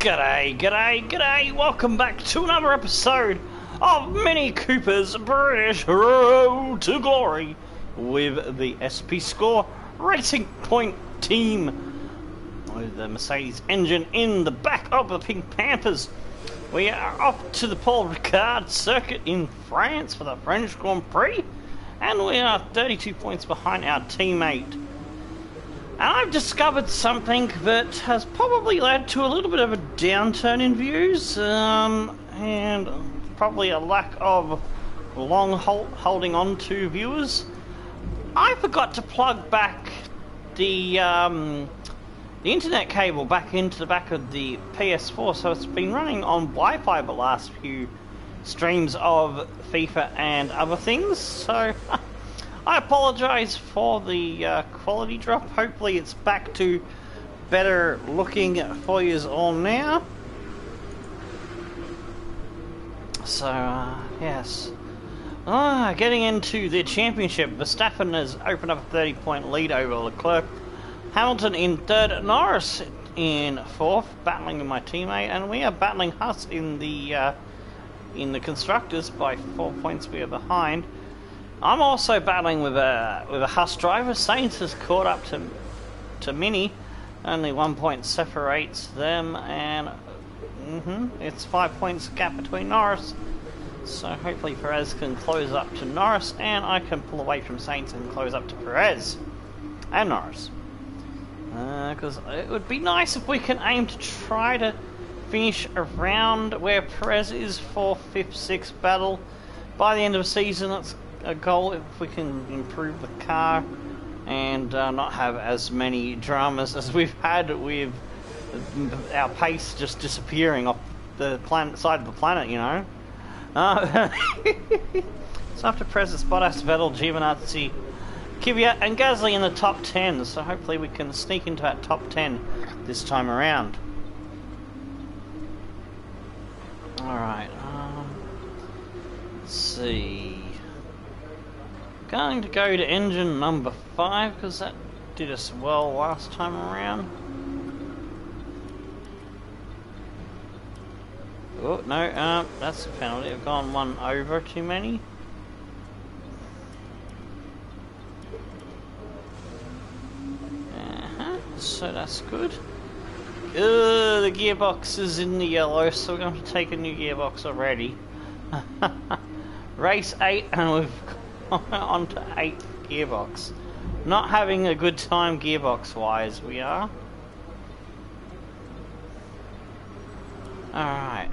G'day, g'day, g'day! Welcome back to another episode of Mini Cooper's British Road to Glory with the SP Score Racing Point team with the Mercedes engine in the back of the Pink Panthers. We are off to the Paul Ricard circuit in France for the French Grand Prix, and we are 32 points behind our teammate. And I've discovered something that has probably led to a little bit of a downturn in views, and probably a lack of holding on to viewers. I forgot to plug back the internet cable back into the back of the PS4, so it's been running on Wi-Fi the last few streams of FIFA and other things, so I apologise for the quality drop. Hopefully it's back to better looking for you all now. So, yes. Getting into the championship, Verstappen has opened up a 30-point lead over Leclerc. Hamilton in third, Norris in fourth, battling with my teammate, and we are battling Haas in the constructors by 4 points. We are behind. I'm also battling with a Haas driver. Sainz has caught up to Minnie. Only 1 point separates them, and it's 5 points gap between Norris. So hopefully Perez can close up to Norris, and I can pull away from Sainz and close up to Perez and Norris. Because it would be nice if we can aim to try to finish around where Perez is for 5th, 6th battle by the end of the season. That's a goal if we can improve the car and not have as many dramas as we've had with our pace just disappearing off the side of the planet, you know. So after Perez, Bottas, Vettel, Giovinazzi, Kvyat and Gasly in the top 10, so hopefully we can sneak into that top 10 this time around. Alright, let's see. Going to go to engine number 5 because that did us well last time around. Oh no, that's a penalty. I've gone one over too many. So that's good. The gearbox is in the yellow, so we're going to take a new gearbox already. Race 8, and we've on to 8th gearbox. Not having a good time gearbox wise, we are. Alright.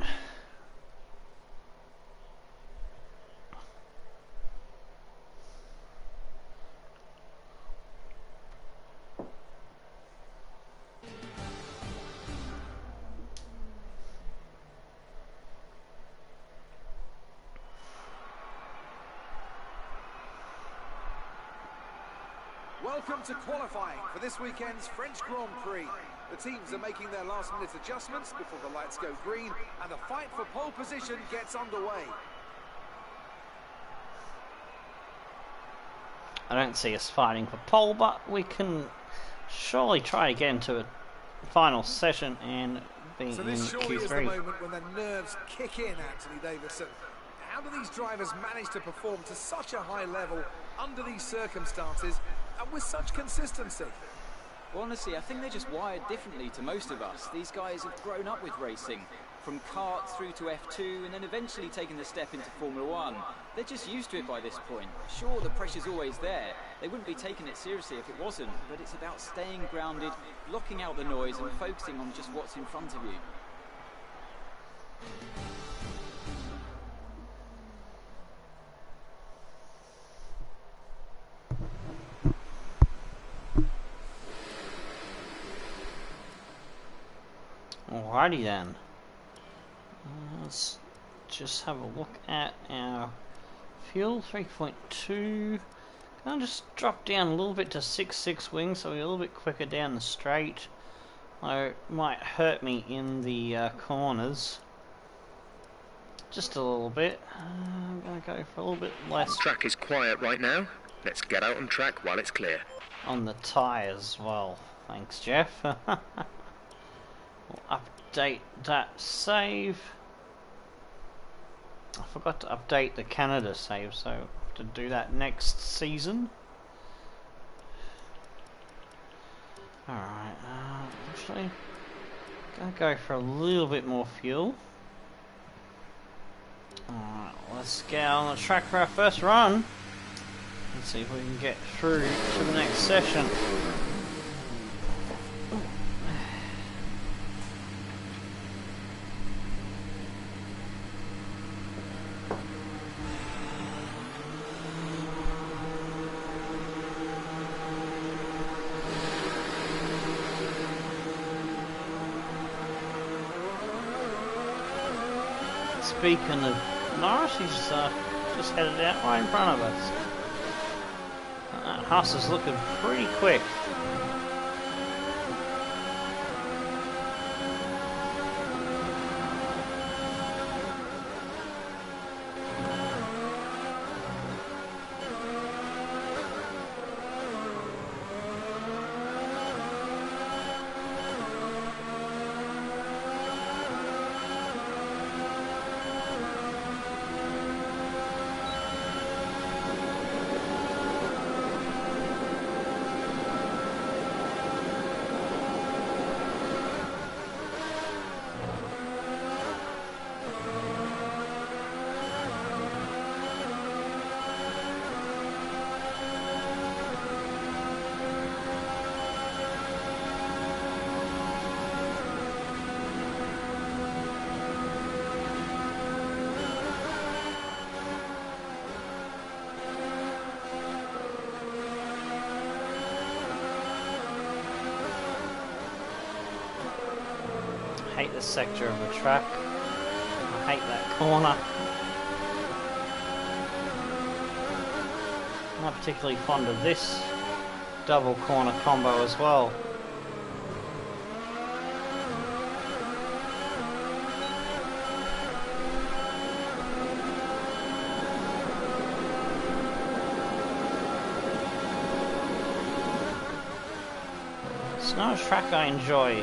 Welcome to qualifying for this weekend's French Grand Prix. The teams are making their last-minute adjustments before the lights go green and the fight for pole position gets underway. I don't see us fighting for pole, but we can surely try to get into a final session and be in Q3. So this surely is the moment when the nerves kick in, Anthony Davidson. How do these drivers manage to perform to such a high level under these circumstances and with such consistency? Well, honestly, I think they're just wired differently to most of us. These guys have grown up with racing, from kart through to F2 and then eventually taking the step into Formula 1. They're just used to it by this point. Sure, the pressure's always there. They wouldn't be taking it seriously if it wasn't, but it's about staying grounded, blocking out the noise and focusing on just what's in front of you. Alrighty then. Let's just have a look at our fuel. 3.2. I'll just drop down a little bit to 6.6 wings, so we're a little bit quicker down the straight. It might hurt me in the corners. Just a little bit. I'm going to go for a little bit less. Track is quiet right now. Let's get out on track while it's clear. On the tyres, well, thanks Jeff. Up update that save. I forgot to update the Canada save, so I have to do that next season. Alright, actually, gonna go for a little bit more fuel. Alright, let's get on the track for our first run. Let's see if we can get through to the next session. Speaking of Norris, he's just headed out right in front of us. That horse is looking pretty quick. I hate this sector of the track. I hate that corner. I'm not particularly fond of this double corner combo as well. It's not a track I enjoy.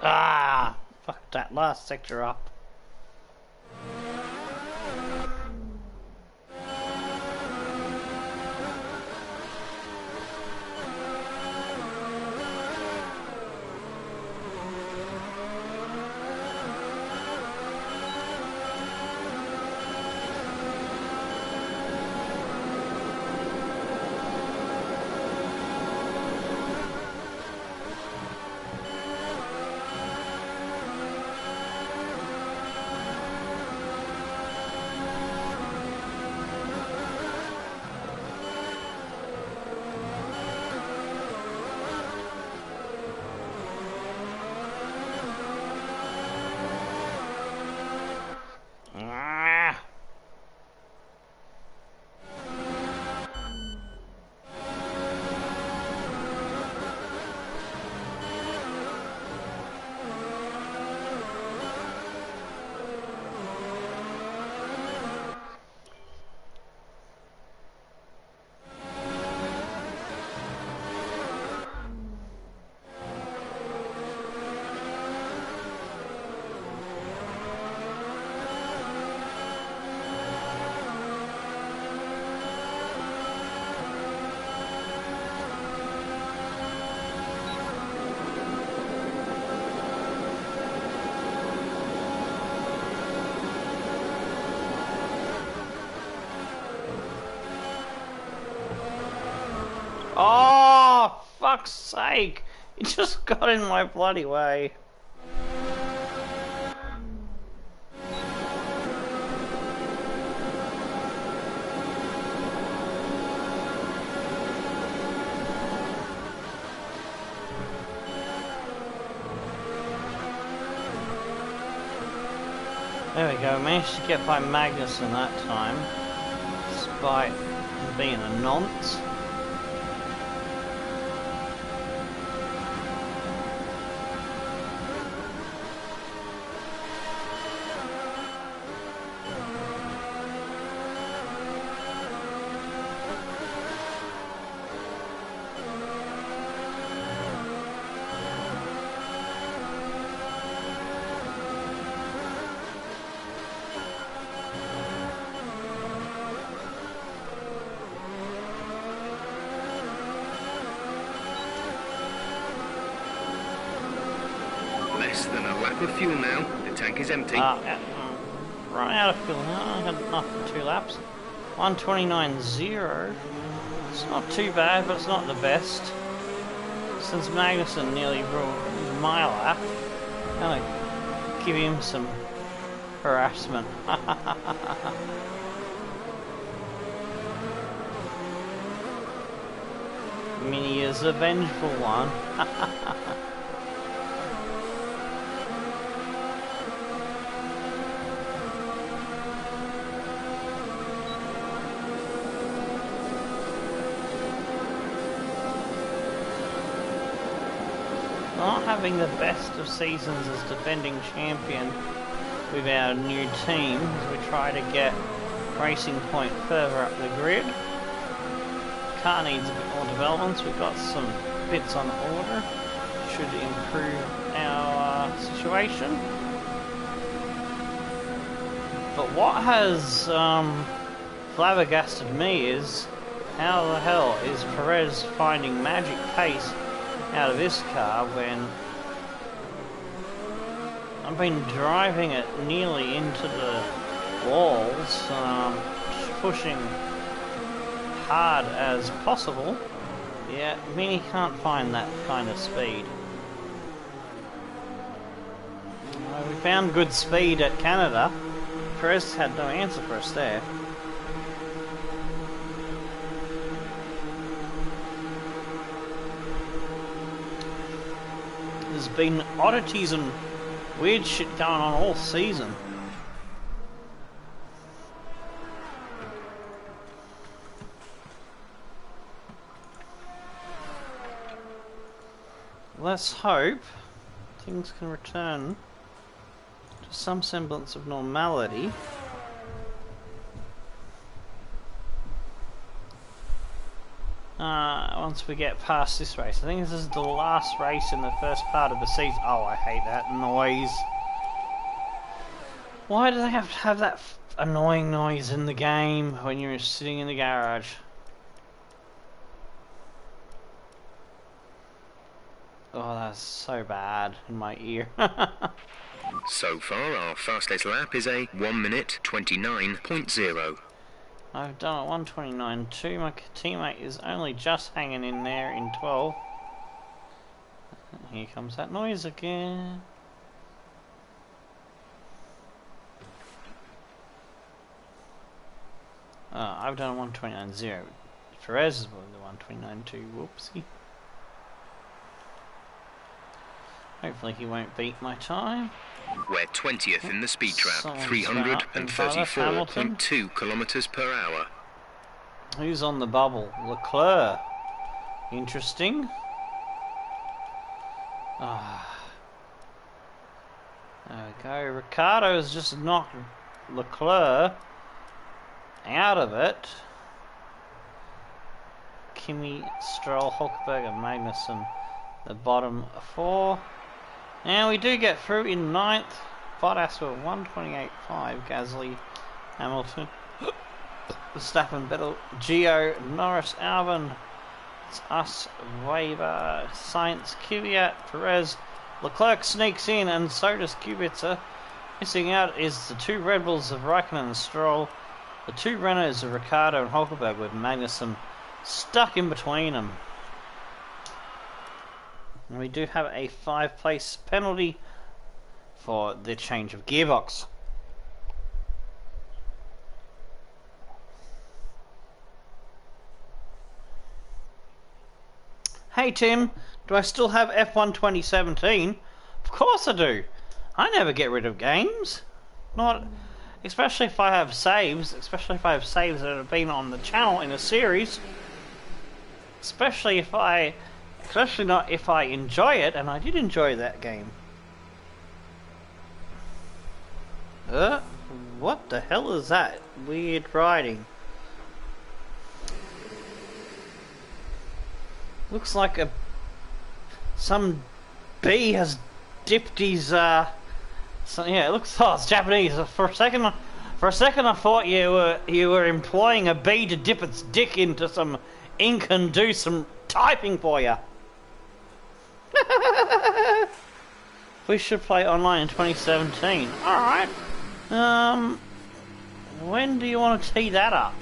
Ah! Fucked that last sector up. fuck's sake! You just got in my bloody way. There we go, managed to get by Magnussen that time, despite being a nonce. Less than a lap of fuel now. The tank is empty. Yeah. Right out of fuel now. I got enough for 2 laps. 1:29.0. It's not too bad, but it's not the best. Since Magnussen nearly ruined my lap, I'm gonna give him some harassment. Minnie is a vengeful one. Not having the best of seasons as defending champion with our new team as we try to get Racing Point further up the grid. Car needs a bit more developments. We've got some bits on order. Should improve our situation. But what has flabbergasted me is how the hell is Perez finding magic pace out of this car when I've been driving it nearly into the walls, pushing hard as possible. Yeah, Minnie can't find that kind of speed. We found good speed at Canada. Perez had no answer for us there. There's been oddities and weird shit going on all season. Let's hope things can return to some semblance of normality. Once we get past this race. I think this is the last race in the first part of the season. Oh, I hate that noise. Why do they have to have that annoying noise in the game when you're sitting in the garage? Oh, that's so bad in my ear. So far, our fastest lap is a 1 minute 29.0. I've done a 1:29.2. My teammate is only just hanging in there in 12. Here comes that noise again. I've done a 1:29.0. Perez is the 1:29.2. Whoopsie. Hopefully he won't beat my time. We're 20th in the speed trap, 334.2 kilometers per hour. Who's on the bubble? Leclerc. Interesting. There we go. Ricardo has just knocked Leclerc out of it. Kimi, Stroll, Hulkenberg and Magnussen, the bottom 4. Now we do get through in 9th. Bottas with 1:28.5. Gasly, Hamilton, Verstappen, Vettel, Gio, Norris, Albon. It's us, Weber, Sainz, Kvyat, Perez. Leclerc sneaks in, and so does Kubica. Missing out is the 2 Red Bulls of Raikkonen and Stroll. The 2 Renaults of Ricciardo and Hulkenberg with Magnussen stuck in between them. And we do have a 5-place penalty for the change of gearbox. Hey Tim, do I still have F1 2017? Of course I do. I never get rid of games. Not, especially if I have saves, especially if I have saves that have been on the channel in a series. Especially not if I enjoy it, and I did enjoy that game. What the hell is that? Weird writing. Looks like some bee has dipped his yeah, it looks it's Japanese. For a second I thought you were employing a bee to dip its dick into some ink and do some typing for you. We should play online in 2017. Alright. When do you want to tee that up?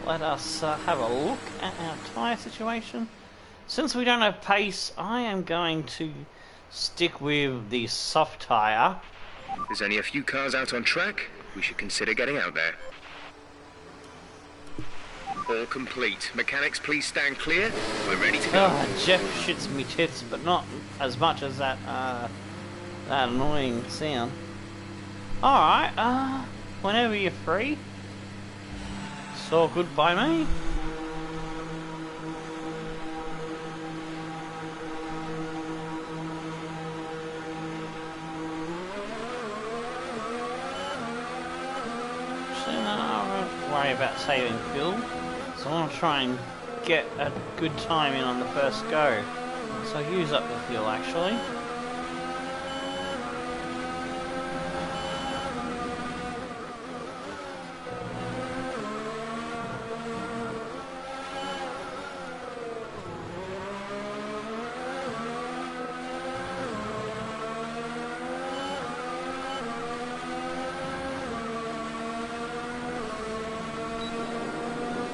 Let us have a look at our tyre situation. Since we don't have pace, I am going to stick with the soft tyre. There's only a few cars out on track. We should consider getting out there. All complete. Mechanics, please stand clear. We're ready to go. Oh, Jeff shits me tits, but not as much as that annoying sound. Alright, whenever you're free. It's all good by me. So I won't worry about saving fuel. So I want to try and get a good time in on the first go. So use up the fuel actually.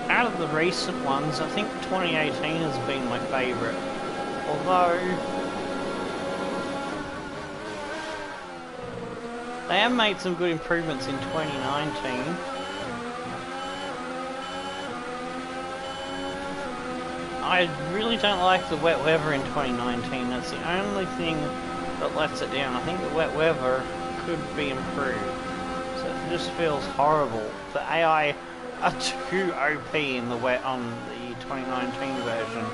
Out of the recent ones, I think 2018 has been my favourite. Although they have made some good improvements in 2019. I really don't like the wet weather in 2019. That's the only thing that lets it down. I think the wet weather could be improved. So it just feels horrible. The AI are too OP in the wet on the 2019 version.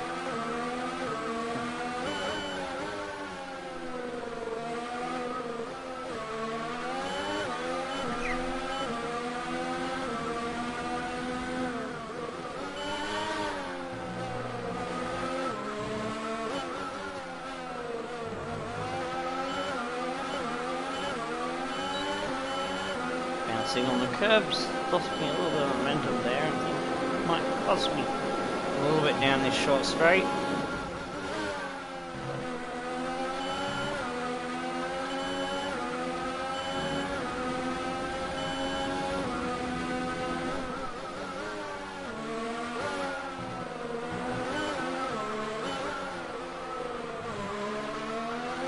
Bouncing on the curbs, lost me a little bit of momentum there, and I think it might cost me a little bit down this short straight.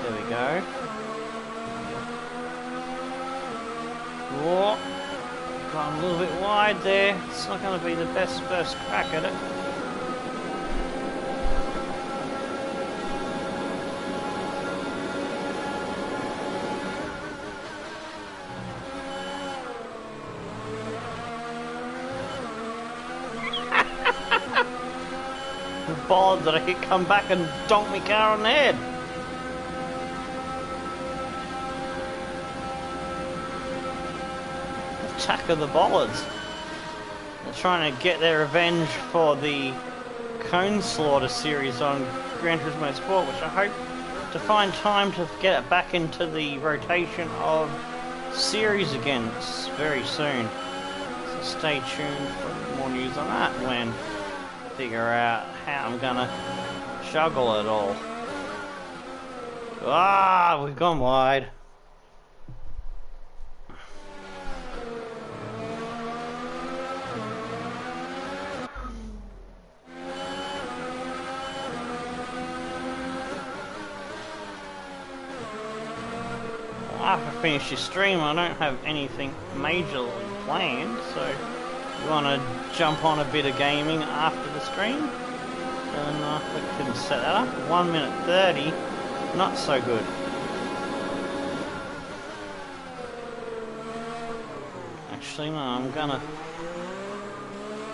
There we go. Whoa. Gone a little bit wide there. It's not going to be the best first crack at it. The bollard that I hit come back and donk my car on the head. Attack of the bollards. They're trying to get their revenge for the Cone Slaughter series on Gran Turismo Sport, which I hope to find time to get it back into the rotation of series again very soon. So stay tuned for more news on that when I figure out how I'm gonna juggle it all. Ah, we've gone wide. after I finish this stream, I don't have anything major planned, so if you want to jump on a bit of gaming after the stream, then we can set that up. 1 minute 30, not so good. Actually, no, I'm gonna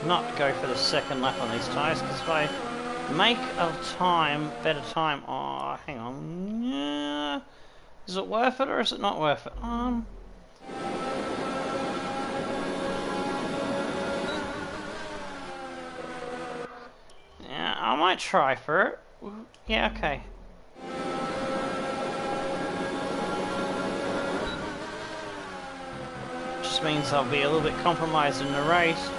not go for the second lap on these tyres, because if I make a better time, oh, hang on, yeah. Is it worth it or is it not worth it? Yeah, I might try for it. Yeah, okay. Just means I'll be a little bit compromised in the race.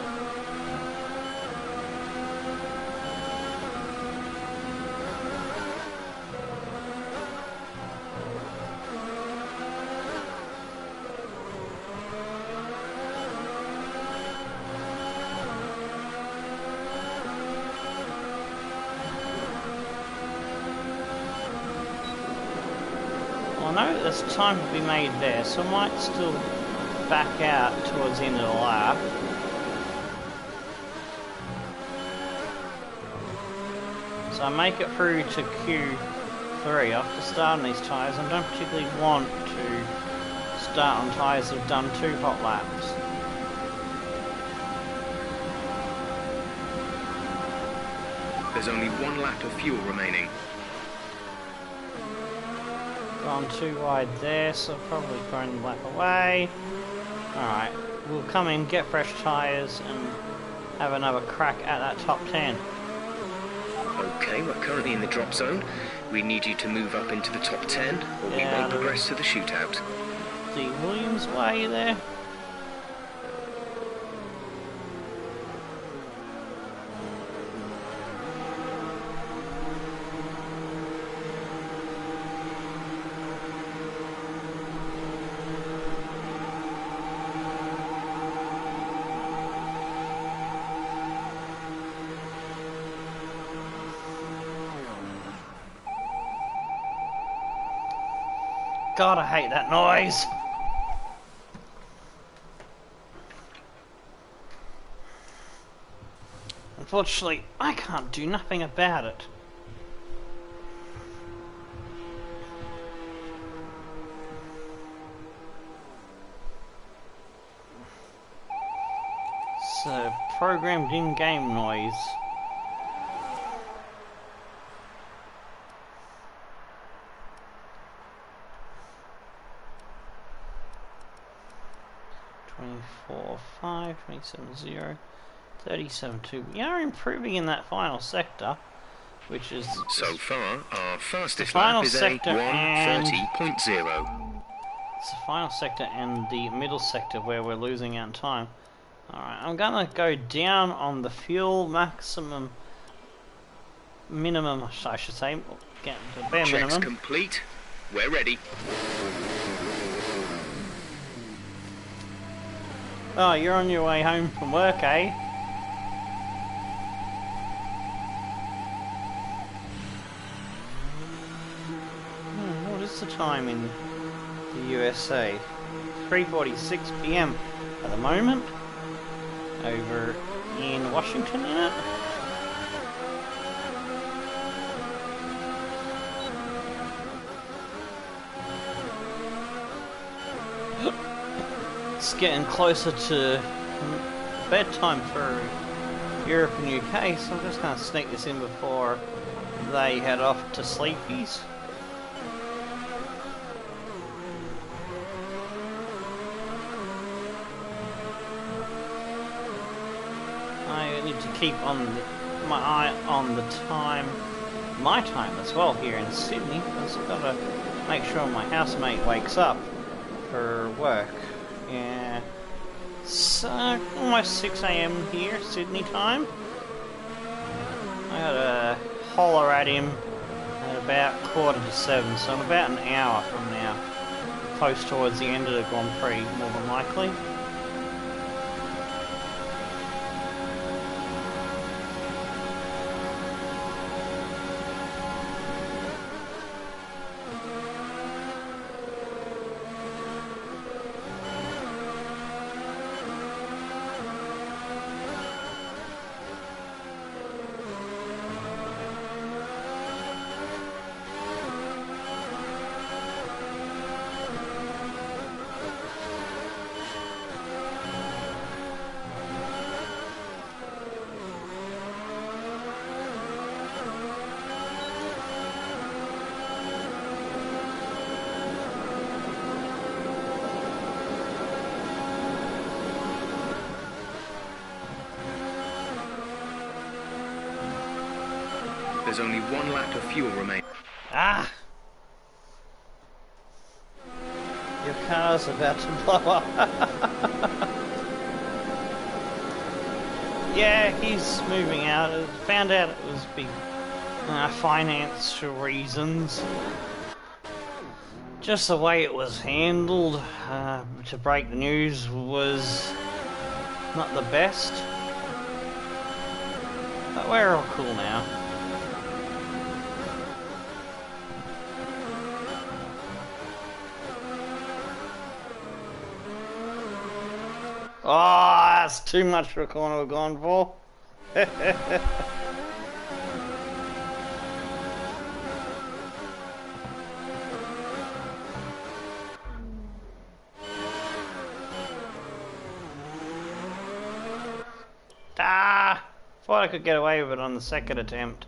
I know that there's time to be made there, so I might still back out towards the end of the lap. So I make it through to Q3 after starting these tyres. I don't particularly want to start on tyres that have done 2 hot laps. There's only 1 lap of fuel remaining. Gone too wide there, so probably thrown the lap away. Alright, we'll come in, get fresh tyres, and have another crack at that top 10. Okay, we're currently in the drop zone. We need you to move up into the top 10, or we may progress to the shootout. D. Williams, why are you there? God, I hate that noise. Unfortunately, I can't do nothing about it. So, programmed in-game noise. .5, 27.0, 37.2. We are improving in that final sector, which is... So far, our fastest lap is a 1:30.0. It's the final sector and the middle sector where we're losing out in time. Alright, I'm gonna go down on the fuel minimum, I should say, get the bare minimum. Checks complete. We're ready. Oh, you're on your way home from work, eh? What is the time in the USA? 3:46 PM at the moment. Over in Washington, isn't it? It's getting closer to bedtime for Europe and UK, so I'm just going to sneak this in before they head off to sleepies. I need to keep my eye on the time, my time as well here in Sydney, because I've got to make sure my housemate wakes up for work. Yeah, it's almost 6 AM here, Sydney time. I gotta holler at him at about 6:45, so I'm about an hour from now. Close towards the end of the Grand Prix, more than likely. There's only 1 lap of fuel remaining. Ah! Your car's about to blow up. Yeah, he's moving out. Found out it was big financial reasons. Just the way it was handled to break the news was not the best. But we're all cool now. Oh, that's too much for a corner we're going for. Ah! Thought I could get away with it on the second attempt.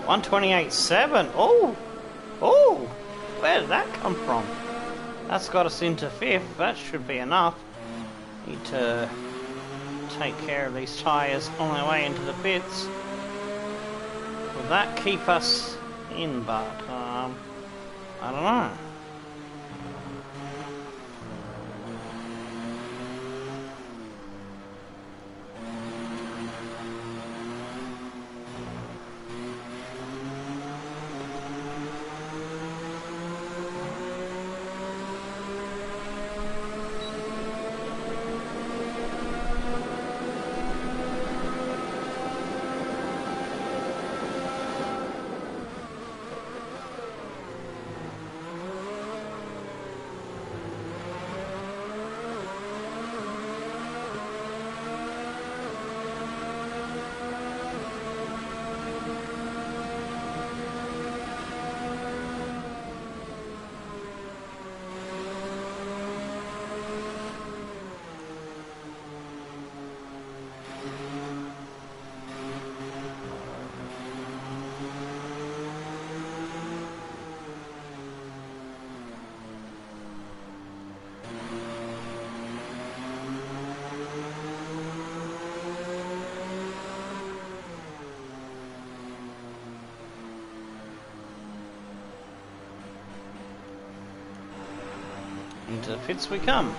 $128.7. Oh, where did that come from? That's got us into 5th. That should be enough. Need to take care of these tyres on their way into the pits. Will that keep us in? But I don't know. Into the pits we come.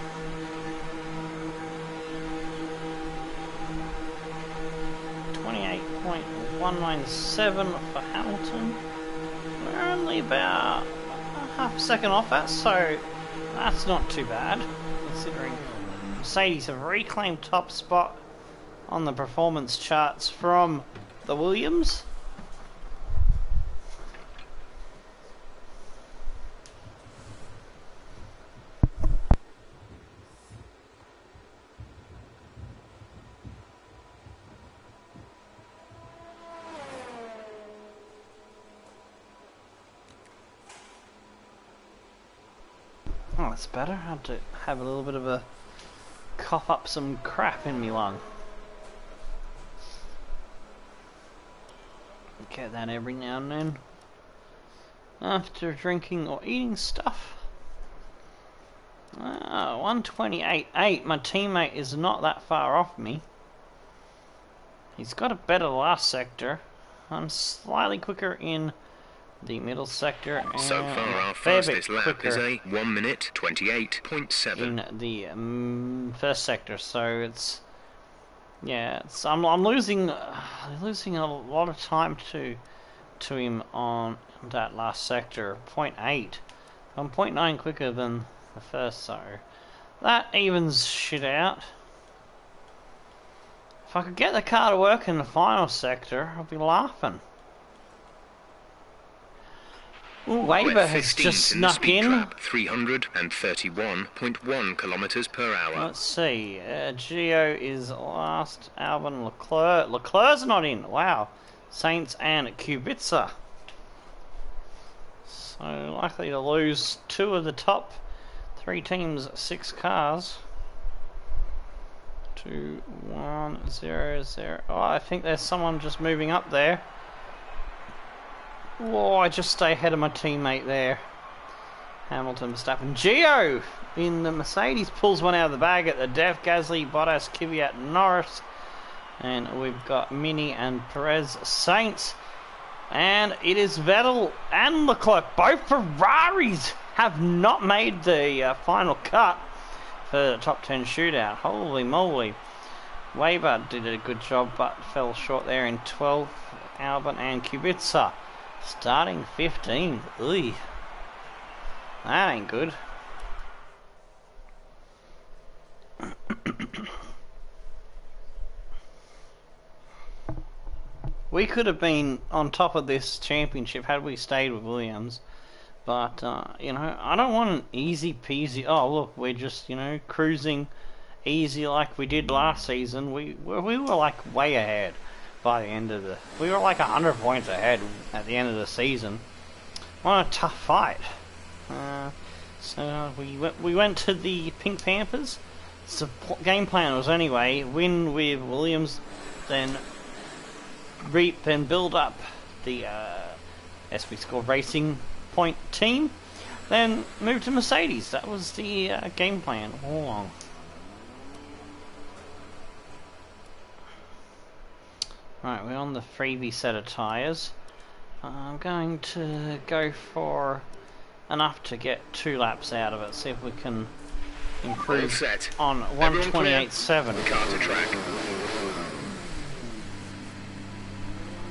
.197 for Hamilton. We're only about half a second off that, so that's not too bad, considering Mercedes have reclaimed top spot on the performance charts from the Williams. Oh, that's better. I had to have a little bit of a cough up some crap in me lung. Get that every now and then. After drinking or eating stuff. 128.8. My teammate is not that far off me. He's got a better last sector. I'm slightly quicker in the middle sector. And So far, our fastest lap is a 1 minute 28.7 in the first sector. So it's I'm losing a lot of time to him on that last sector. 0.8. I'm 0.9 quicker than the first, so that evens shit out. If I could get the car to work in the final sector, I'll be laughing. Ooh, Weber has just snuck in. 331.1 kilometers per hour. Let's see. Gio is last. Albon, Leclerc. Leclerc's not in. Wow. Sainz and Kubica. So likely to lose 2 of the top 3 teams, 6 cars. 2, 1, 0, 0. Oh, I think there's someone just moving up there. Whoa, I just stay ahead of my teammate there. Hamilton, Verstappen. Gio in the Mercedes pulls one out of the bag at the Dev. Gasly, Bottas, Kvyat, Norris. And we've got Minnie and Perez. Sainz. And it is Vettel and Leclerc. Both Ferraris have not made the final cut for the top 10 shootout. Holy moly. Weber did a good job but fell short there in 12th. Albon and Kubica starting 15th. Ugh. That ain't good. We could have been on top of this championship had we stayed with Williams. But, you know, I don't want an easy peasy, oh look, we're just, you know, cruising easy like we did last season. We were like way ahead by the end of the, we were like 100 points ahead at the end of the season. What a tough fight. So we went to the Pink Panthers. So game plan was anyway, win with Williams, then reap and build up the SB Score Racing point team, then move to Mercedes. That was the game plan all along. Right, we're on the freebie set of tyres. I'm going to go for enough to get 2 laps out of it, see if we can improve on 128.7. Car to track.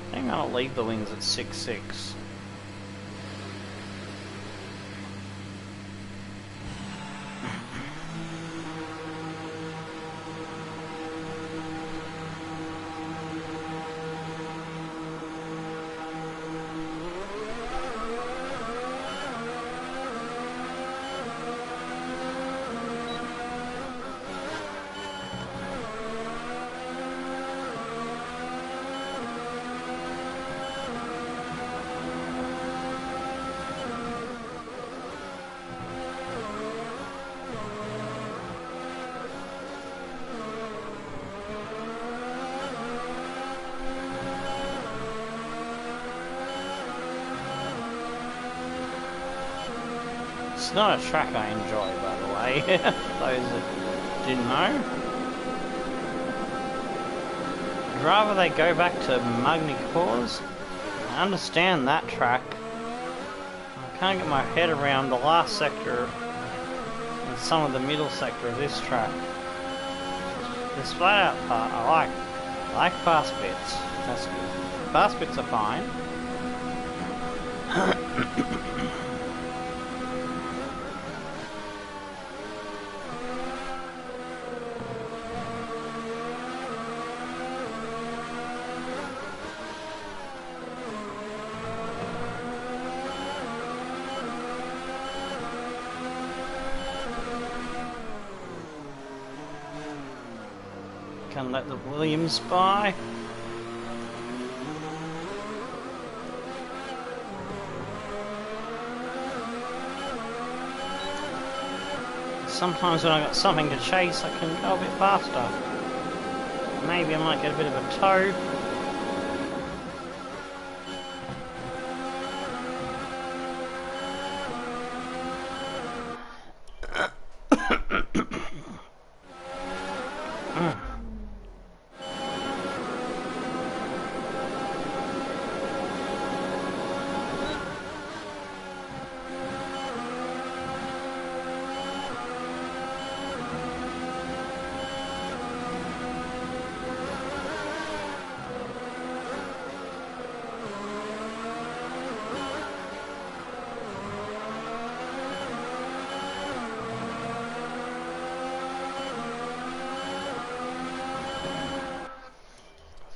I think I'll leave the wings at 6.6. It's not a track I enjoy, by the way, those that didn't know. I'd rather they go back to Magny Cours. I understand that track. I can't get my head around the last sector and some of the middle sector of this track. This flat out part, I like fast bits. That's good. Fast bits are fine. Can let the Williams by. Sometimes when I've got something to chase, I can go a bit faster. Maybe I might get a bit of a tow.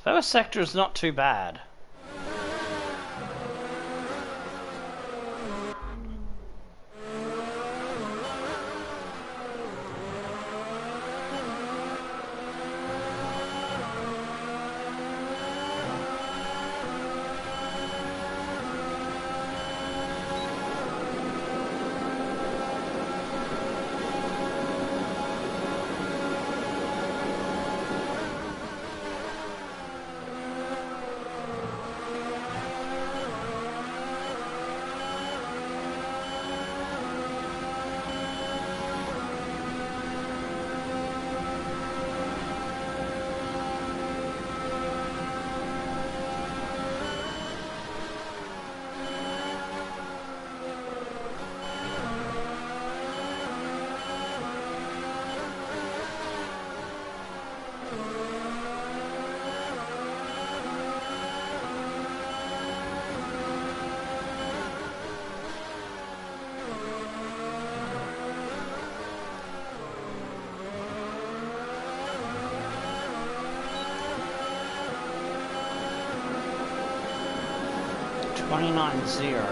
First sector is not too bad. $29.0.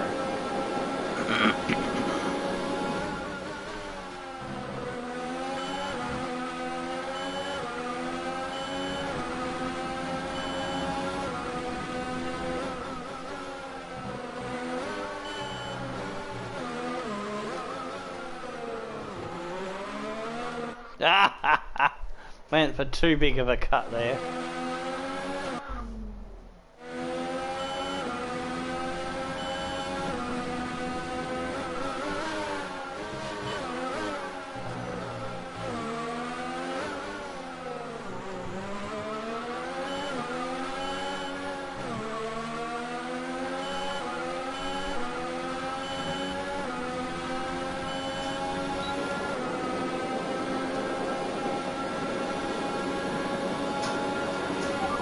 Went for too big of a cut there.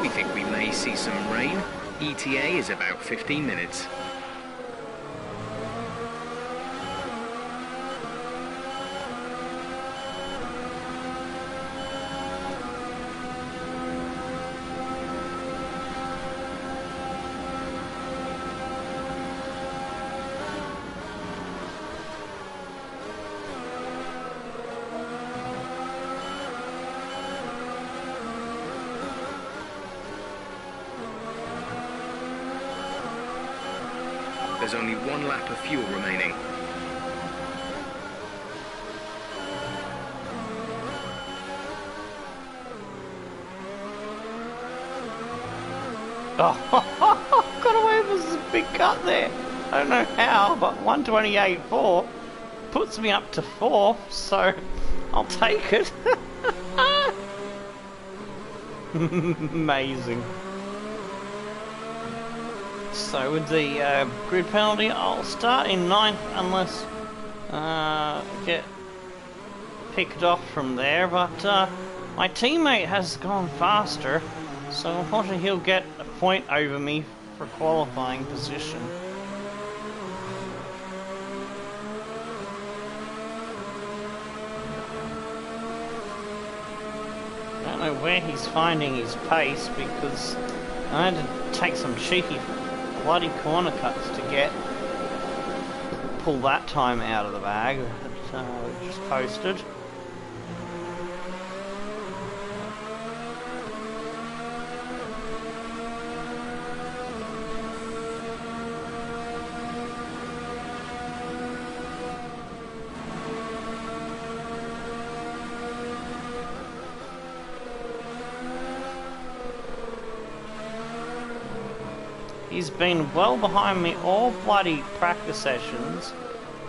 We think we may see some rain. ETA is about 15 minutes. There's only one lap of fuel remaining. Oh, got away with a big cut there. I don't know how, but 128.4 puts me up to 4, so I'll take it. Amazing. So with the grid penalty, I'll start in 9th unless get picked off from there, but my teammate has gone faster, so unfortunately he'll get a point over me for qualifying position. I don't know where he's finding his pace, because I had to take some cheeky bloody corner cuts to pull that time out of the bag that just posted. He's been well behind me all bloody practice sessions,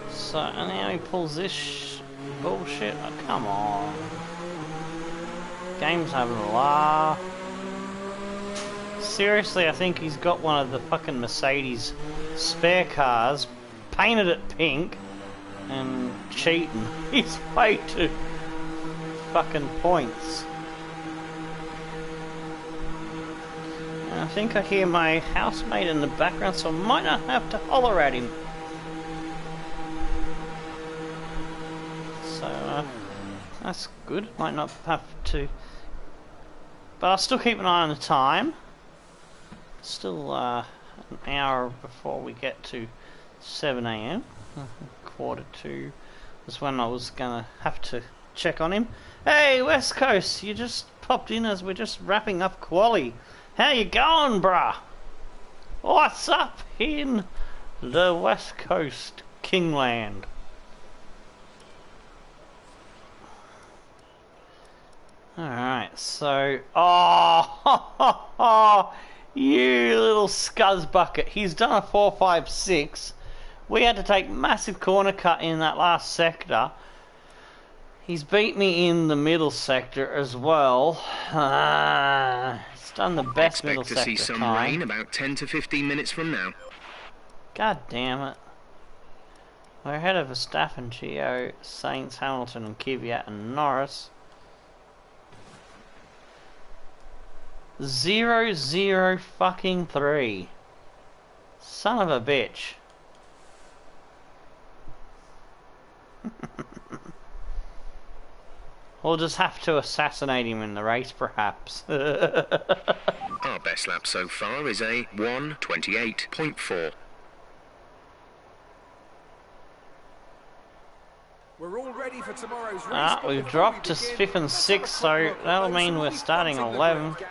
so and now he pulls this bullshit. Oh, come on. Game's having a laugh. Seriously, I think he's got one of the fucking Mercedes spare cars, painted it pink, and cheating. He's way too fucking points. I think I hear my housemate in the background, so I might not have to holler at him. So, that's good. Might not have to. But I'll still keep an eye on the time. Still an hour before we get to 7 AM. Quarter to was when I was gonna have to check on him. Hey, West Coast, you just popped in as we're just wrapping up quali. How you going, bruh? What's up in the West Coast Kingland? Alright, so... Oh, you little scuzz bucket. He's done a 4.56. We had to take massive corner cut in that last sector. He's beat me in the middle sector as well. He's done the best middle sector time. Expect to see some rain about 10 to 15 minutes from now. God damn it. We're ahead of Verstappen, Gio, Sainz, Hamilton and Kvyat and Norris. 0-0 fucking 3. Son of a bitch. We'll just have to assassinate him in the race, perhaps. Our best lap so far is a 1:28.4. We're all ready for tomorrow's race. We've dropped to 5th and 6th, so that'll mean we're starting 11th.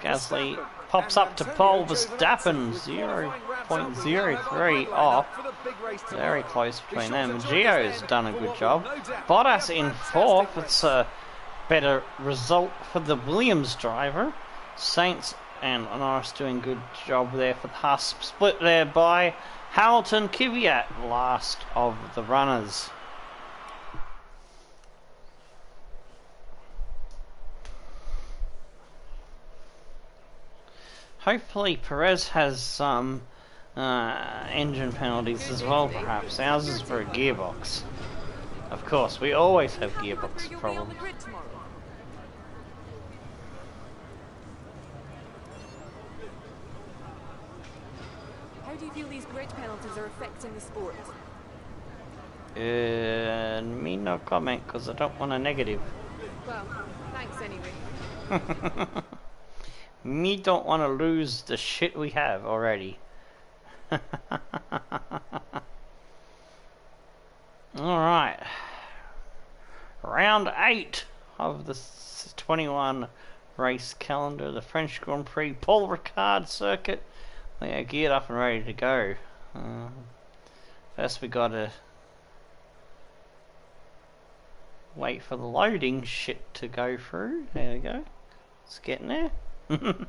Gasly pops up to pole. Verstappen 0.03 off. Very close between them. Gio's done a good job. Bottas in 4th. It's a better result for the Williams driver. Sainz and Norris doing good job there for the Haas. Split there by Hamilton, Kvyat, last of the runners. Hopefully Perez has some engine penalties as well, perhaps. Ours is for a gearbox. Of course, we always have gearbox problems. How do you feel these grid penalties are affecting the sport? Me no comment, because I don't want a negative. Well, thanks anyway. Me don't want to lose the shit we have already. Alright. Round 8 of the 21 race calendar. The French Grand Prix Paul Ricard circuit. We are geared up and ready to go. First we gotta wait for the loading shit to go through. There we go. It's getting there. And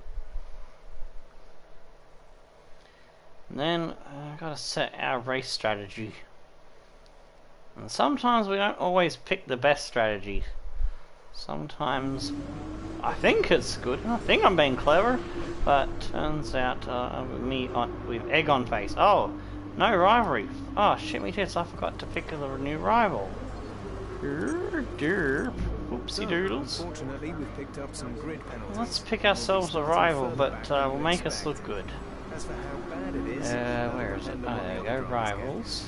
then I've got to set our race strategy, and sometimes we don't always pick the best strategy. Sometimes I think it's good and I think I'm being clever, but turns out with egg on face. Oh, no rivalry. Oh shit me tits, I forgot to pick the new rival. Oopsie doodles. Unfortunately, we've picked up some grid penalties. Let's pick ourselves a rival, but will make us look good. As for how bad it is, Where is it? Oh, there we go. Rivals.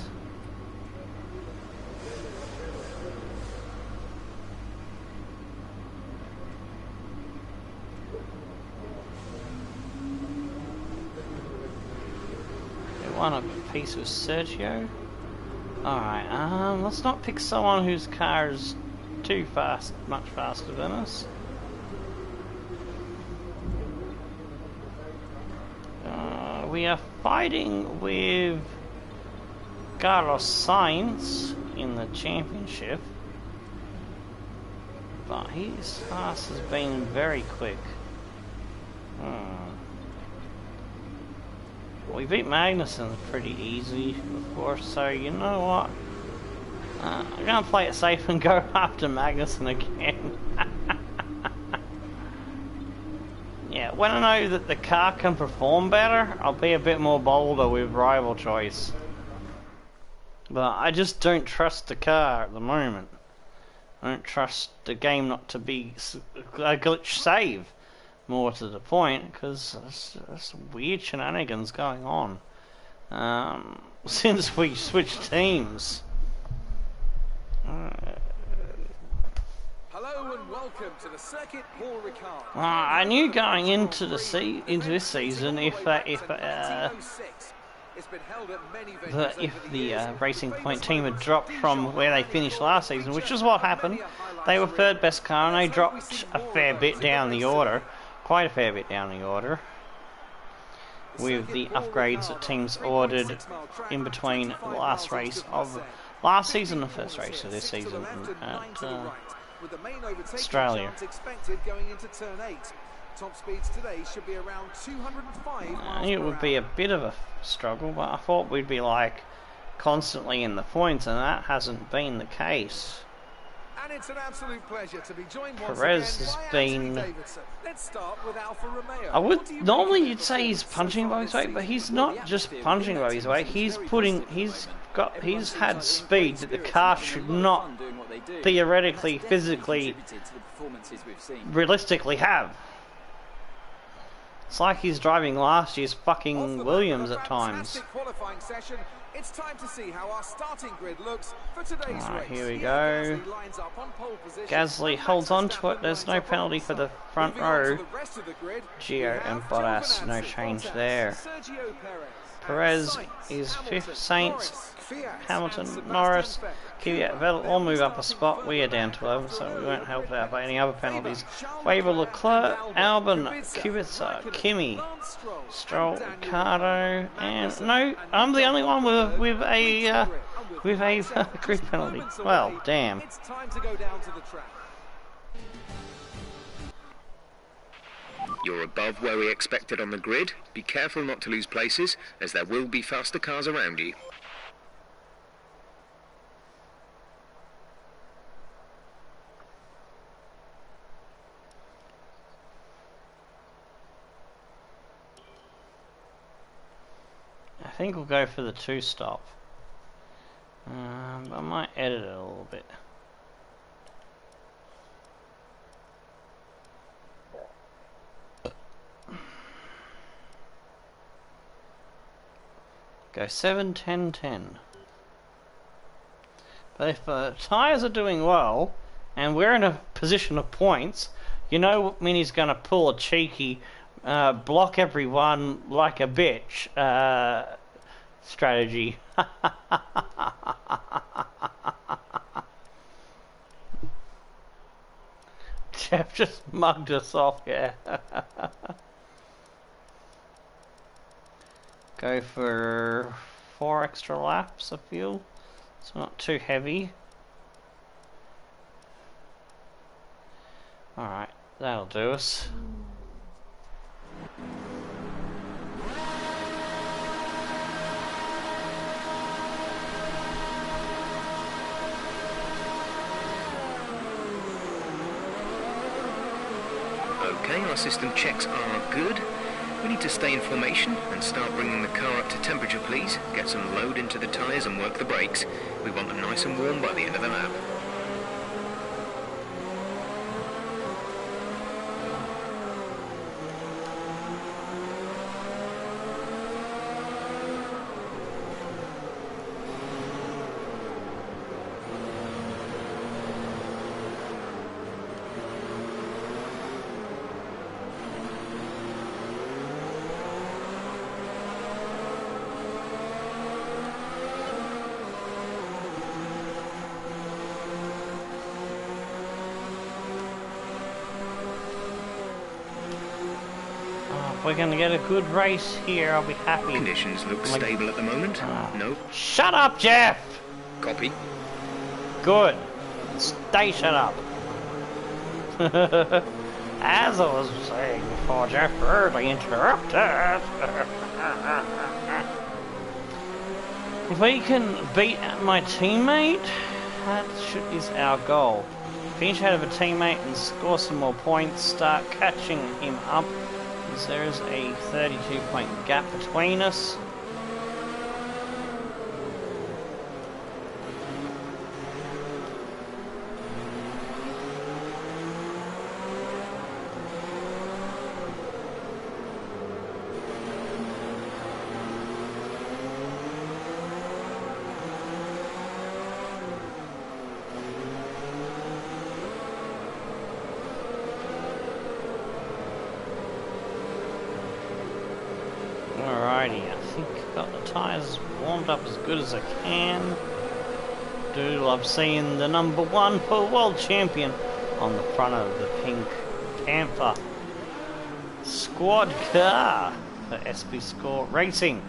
They want a piece with Sergio. Alright, let's not pick someone whose car is too fast, much faster than us. We are fighting with Carlos Sainz in the championship, but his Haas has been very quick. We beat Magnussen pretty easy before, so you know what? I'm gonna play it safe and go after Magnussen again. Yeah, when I know that the car can perform better, I'll be a bit more bolder with rival choice. But I just don't trust the car at the moment. I don't trust the game not to be a glitch save, more to the point, because there's weird shenanigans going on since we switched teams. Hello and Welcome to the circuit, Paul Ricard. I knew going into this season if the Racing Point team had dropped from where they finished last season, which is what happened. They were third best car and they dropped a fair bit down the order, quite a fair bit down the order, with the upgrades that teams ordered in between the last race of last season and the first race of this season at Australia. Top speeds today should be around 205 miles It would be a bit of a struggle, but I thought we'd be like constantly in the points, and that hasn't been the case. And it's an absolute pleasure to be joined once Perez again has by been. Anthony Davidson. Let's start with Alfa Romeo. I would normally you'd say he's punching above his weight, but he's not just punching above his weight. He's had speed that the car should not theoretically, physically, realistically have. It's like he's driving last year's fucking Williams at times. Qualifying session. It's time to see how our starting grid looks for today's race. Here we go. Gasly holds on to it. There's no penalty for the front row. Gio and Bottas, no change there. Perez is 5th, Sainz, Hamilton, Norris, Kvyat, Vettel all move up a spot. We are down to 11, so we weren't helped out by any other penalties. Weber, Leclerc, Albon, Kubica, Kimi, Stroll, Ricardo, and no, I'm the only one with a grid penalty. Well, damn. It's time to go down to the track. You're above where we expected on the grid. Be careful not to lose places, as there will be faster cars around you. I think we'll go for the 2-stop. I might edit it a little bit. Go 7, 10, 10. But if the tyres are doing well, and we're in a position of points, you know Minnie's going to pull a cheeky block everyone like a bitch strategy. Jeff just mugged us off, yeah. Go for 4 extra laps of fuel. It's not too heavy. Alright, that'll do us. Okay, our system checks are good. We need to stay in formation and start bringing the car up to temperature, please. Get some load into the tyres and work the brakes. We want them nice and warm by the end of the lap. If we're going to get a good race here, I'll be happy. Conditions look stable at the moment. No. Shut up, Jeff! Copy. Good. Stay shut up. As I was saying before, Jeff rudely interrupted. If we can beat my teammate, that is our goal. Finish ahead of a teammate and score some more points. Start catching him up. There is a 32-point gap between us. Alrighty, I think I've got the tyres warmed up as good as I can. Do love seeing the number 1 for world champion on the front of the pink Panther squad car for SP Score Racing.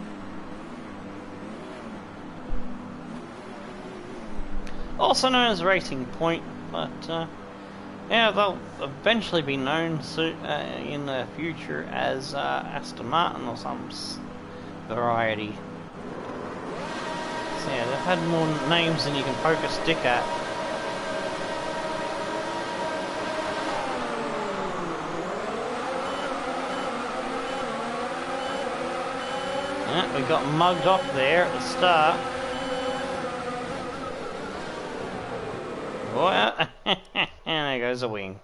Also known as Racing Point, but yeah, they'll eventually be known in the future as Aston Martin or some variety. So yeah, they've had more names than you can poke a stick at. Yeah, we got mugged off there at the start. Well, and there goes a wing.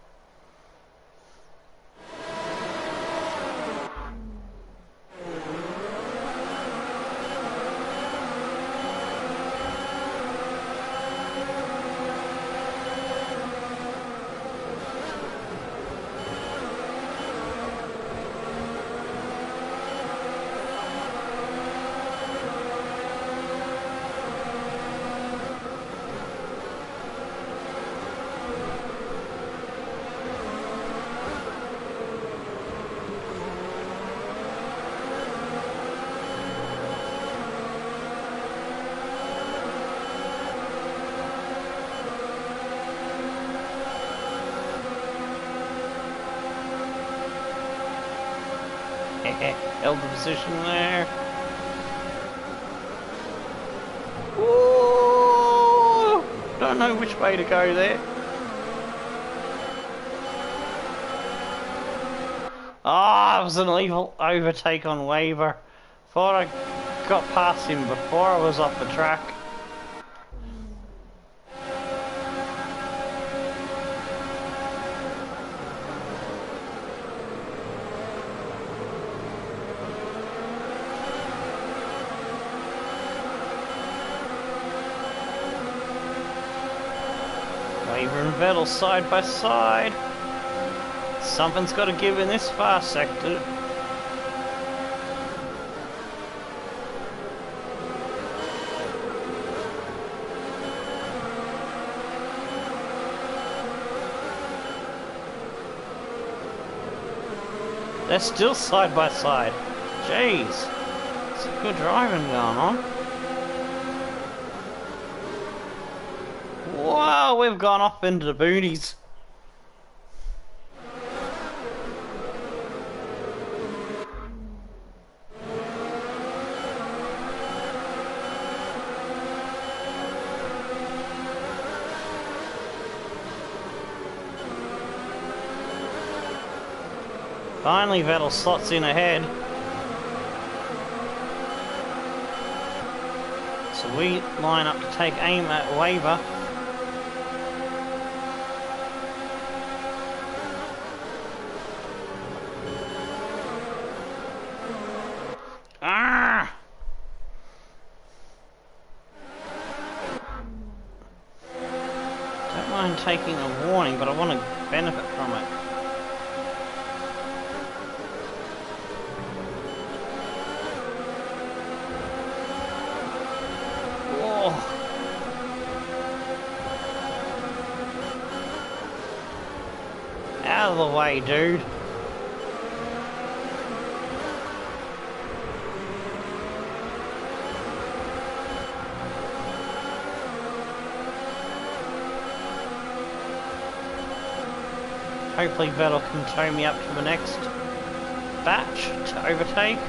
Held the position there. Ooh, don't know which way to go there. Ah, it was an evil overtake on Waver. Thought I got past him before I was off the track. Waver and Vettel side by side. Something's got to give in this fast sector. They're still side by side. Jeez. Some good driving going on. Wow, we've gone off into the boonies. Finally, Vettel slots in ahead. So we line up to take aim at Waver. Ah! Don't mind taking a warning, but I want to benefit from it. Out of the way, dude. Hopefully Vettel can tow me up to the next batch to overtake.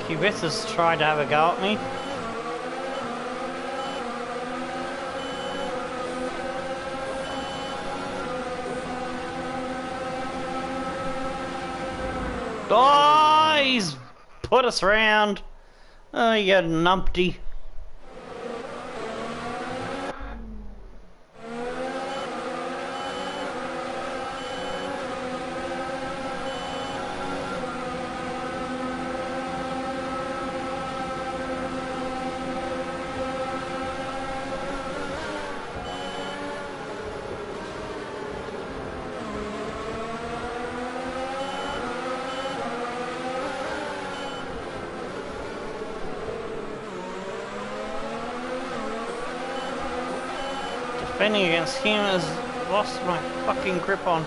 Kubica's tried to have a go at me. Oh, he's put us round. Oh, you numpty. defending against him has lost my fucking grip on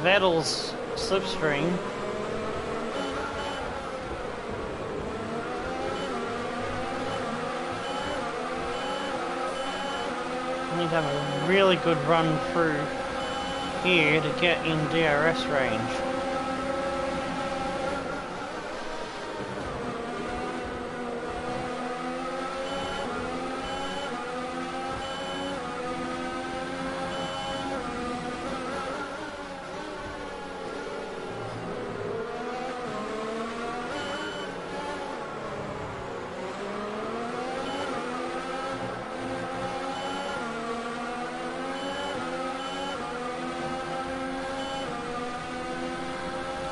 Vettel's slipstream. I need to have a really good run through here to get in DRS range.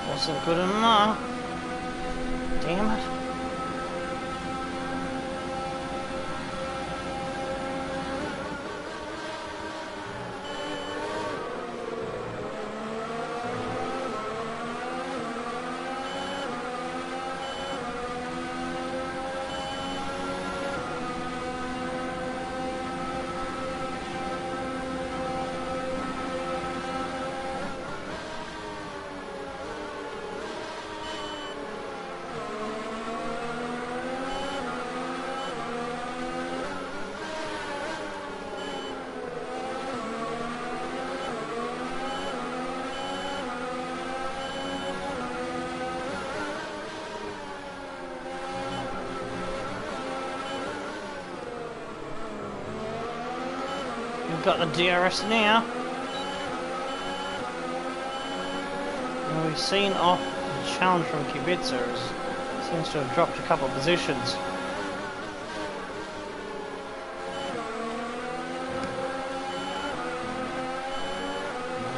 Wasn't good enough. Damn it. We've got the DRS now. And we've seen off the challenge from Kubica. Seems to have dropped a couple of positions.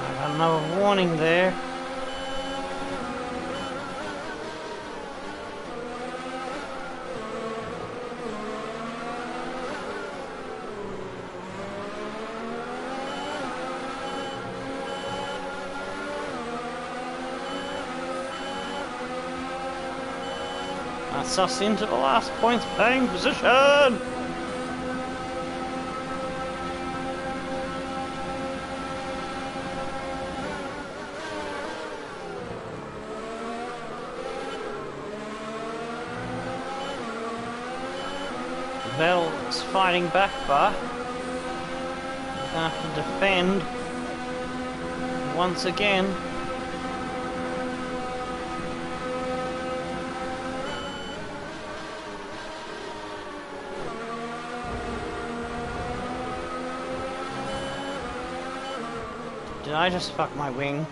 I've had another warning there. That's us into the last points paying position! Vettel's fighting back, but gonna have to defend once again. Did I just fuck my wing?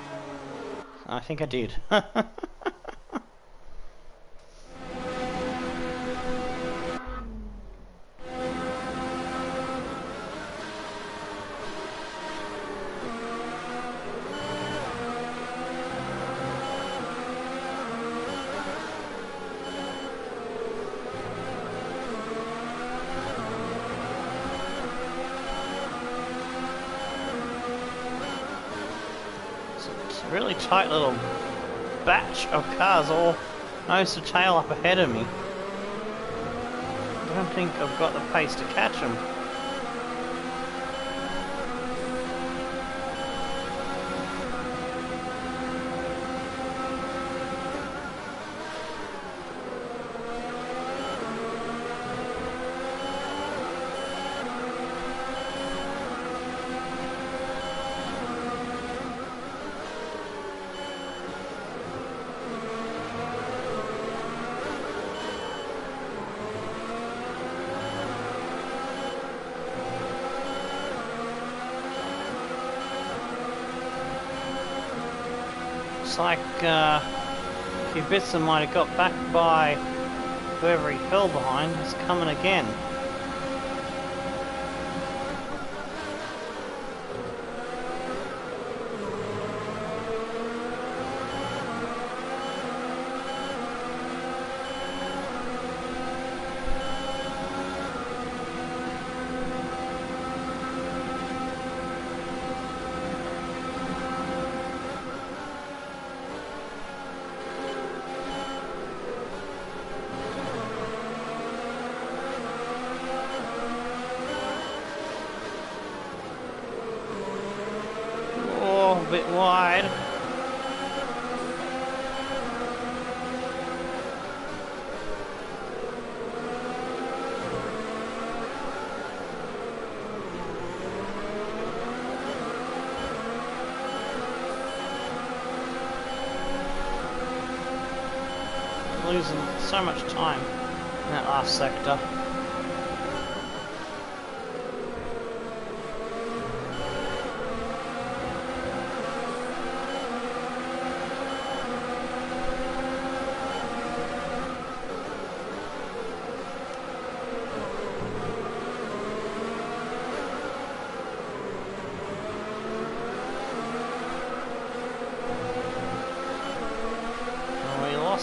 I think I did. Really tight little batch of cars all nose to tail up ahead of me. I don't think I've got the pace to catch them. Looks like Kubica might have got back by whoever he fell behind. He's coming again. bit wide. Losing so much time in that last sector.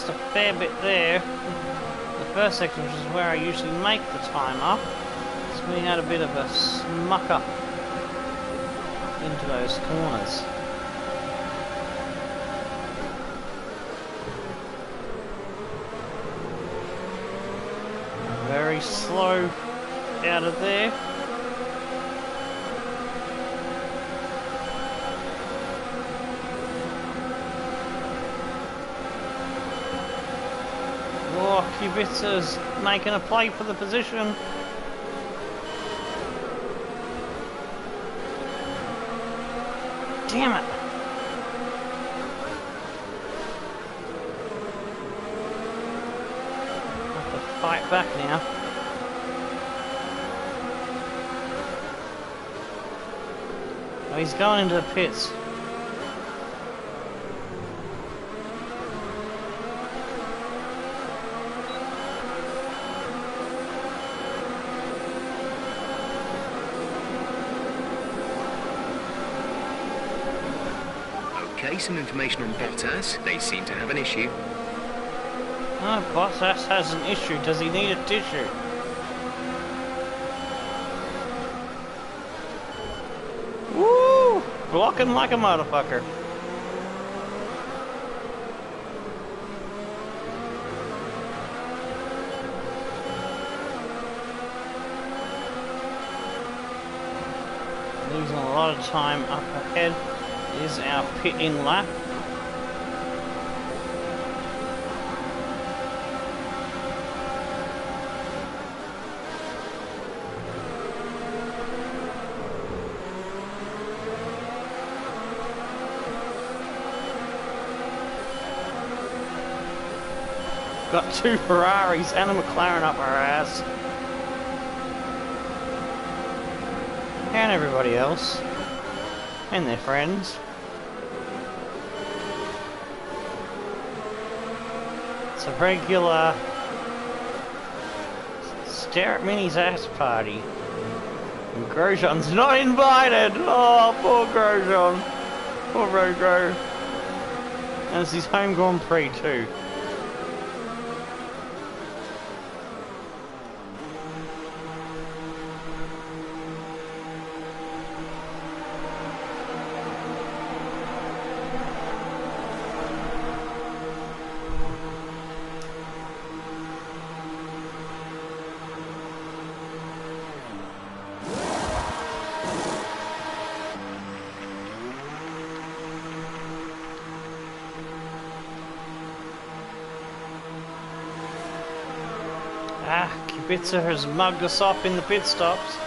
A fair bit there. The first section, which is where I usually make the time up, so we had a bit of a smuck up into those corners. Very slow out of there. Oh, Kubica's making a play for the position. Damn it. Have to fight back now. Oh, he's going into the pits. Okay, some information on Bottas. They seem to have an issue. Oh, Bottas has an issue. Does he need a tissue? Woo! Blocking like a motherfucker. Losing a lot of time up ahead is our pit-in lap. Got two Ferraris and a McLaren up our ass. And everybody else. And their friends. It's a regular stare at Minnie's ass party. And Grosjean's not invited! Oh, poor Grosjean. Poor Rojo. And it's his home Grand Prix too. Ah, Kubica has mugged us off in the pit stops.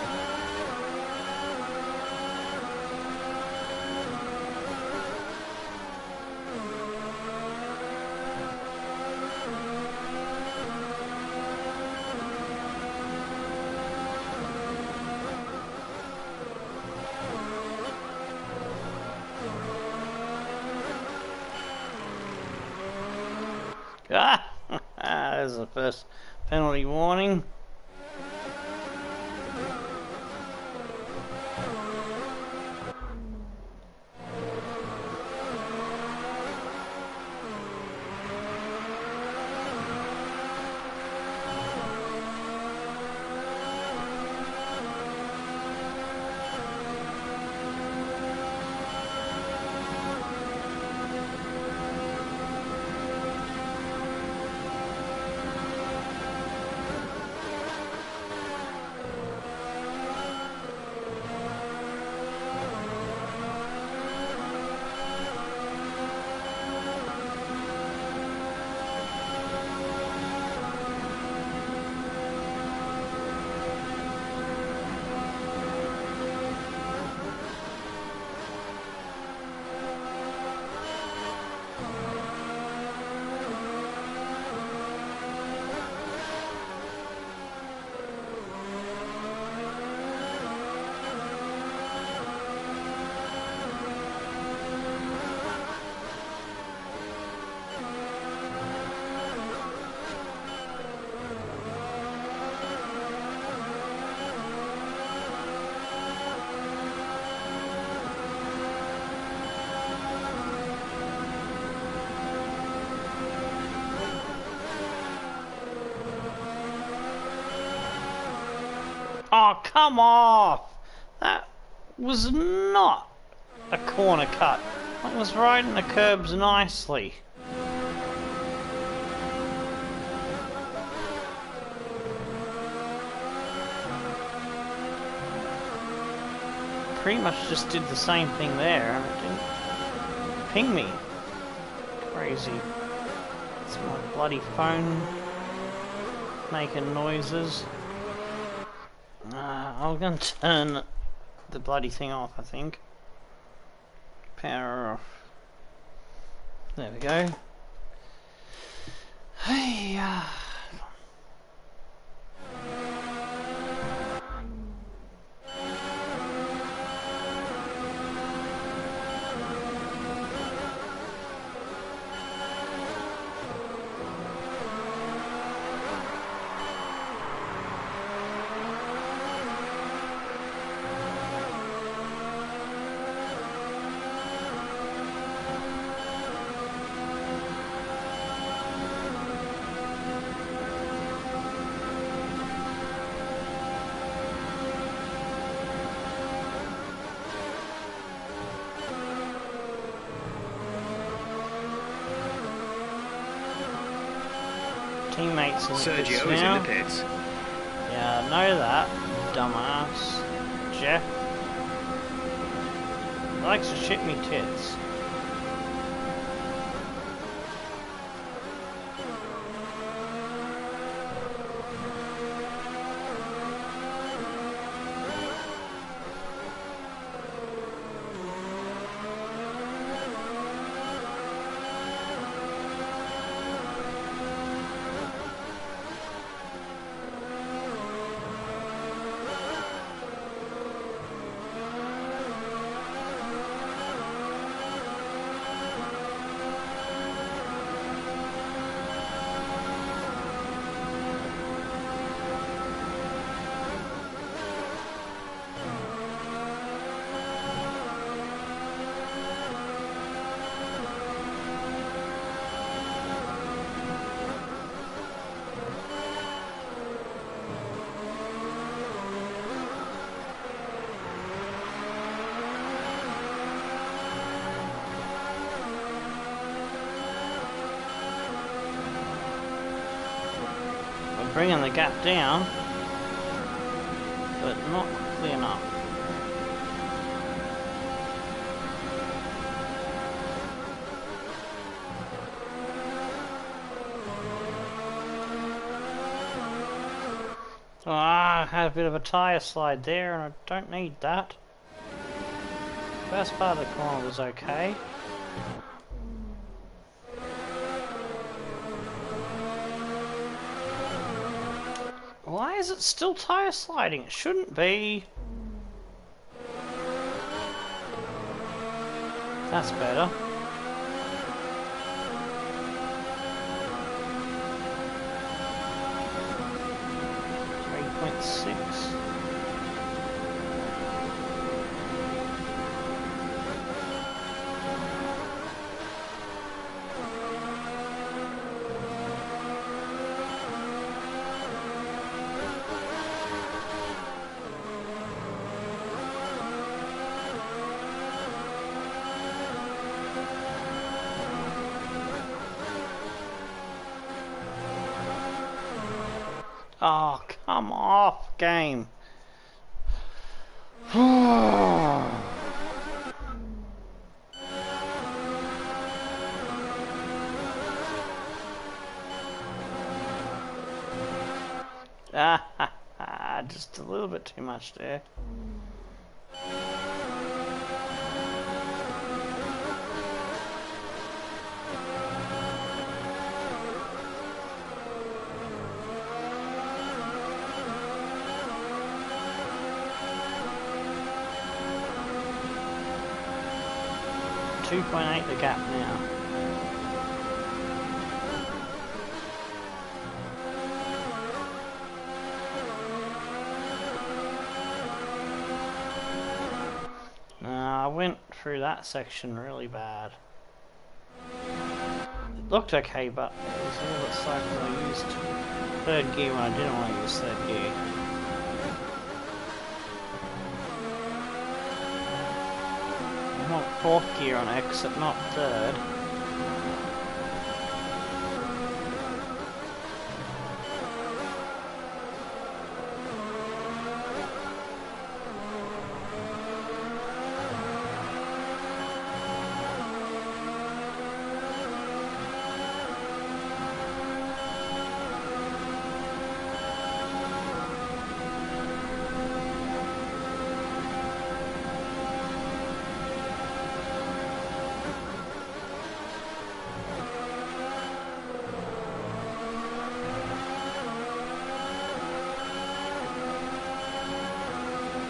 Ah, there's the first penalty warning. Oh, come off! That was not a corner cut. It was riding the curbs nicely. Pretty much just did the same thing there, and it didn't ping me. Crazy. It's my bloody phone making noises. I'm going to turn the bloody thing off, I think. Power off. There we go. Hey, teammates in the pits Sergio is now. in the pits. Yeah, I know that, dumbass. Jeff likes to shit me tits. Bringing the gap down, but not quickly enough. I had a bit of a tyre slide there, and I don't need that. First part of the corner was okay. Why is it still tyre sliding? It shouldn't be. That's better. 3.6. Oh, come off, game. Just a little bit too much there. .8 the gap now. I went through that section really bad. It looked okay, but it was a little bit slow because I used third gear when I didn't want to use third gear. fourth gear on exit, not third.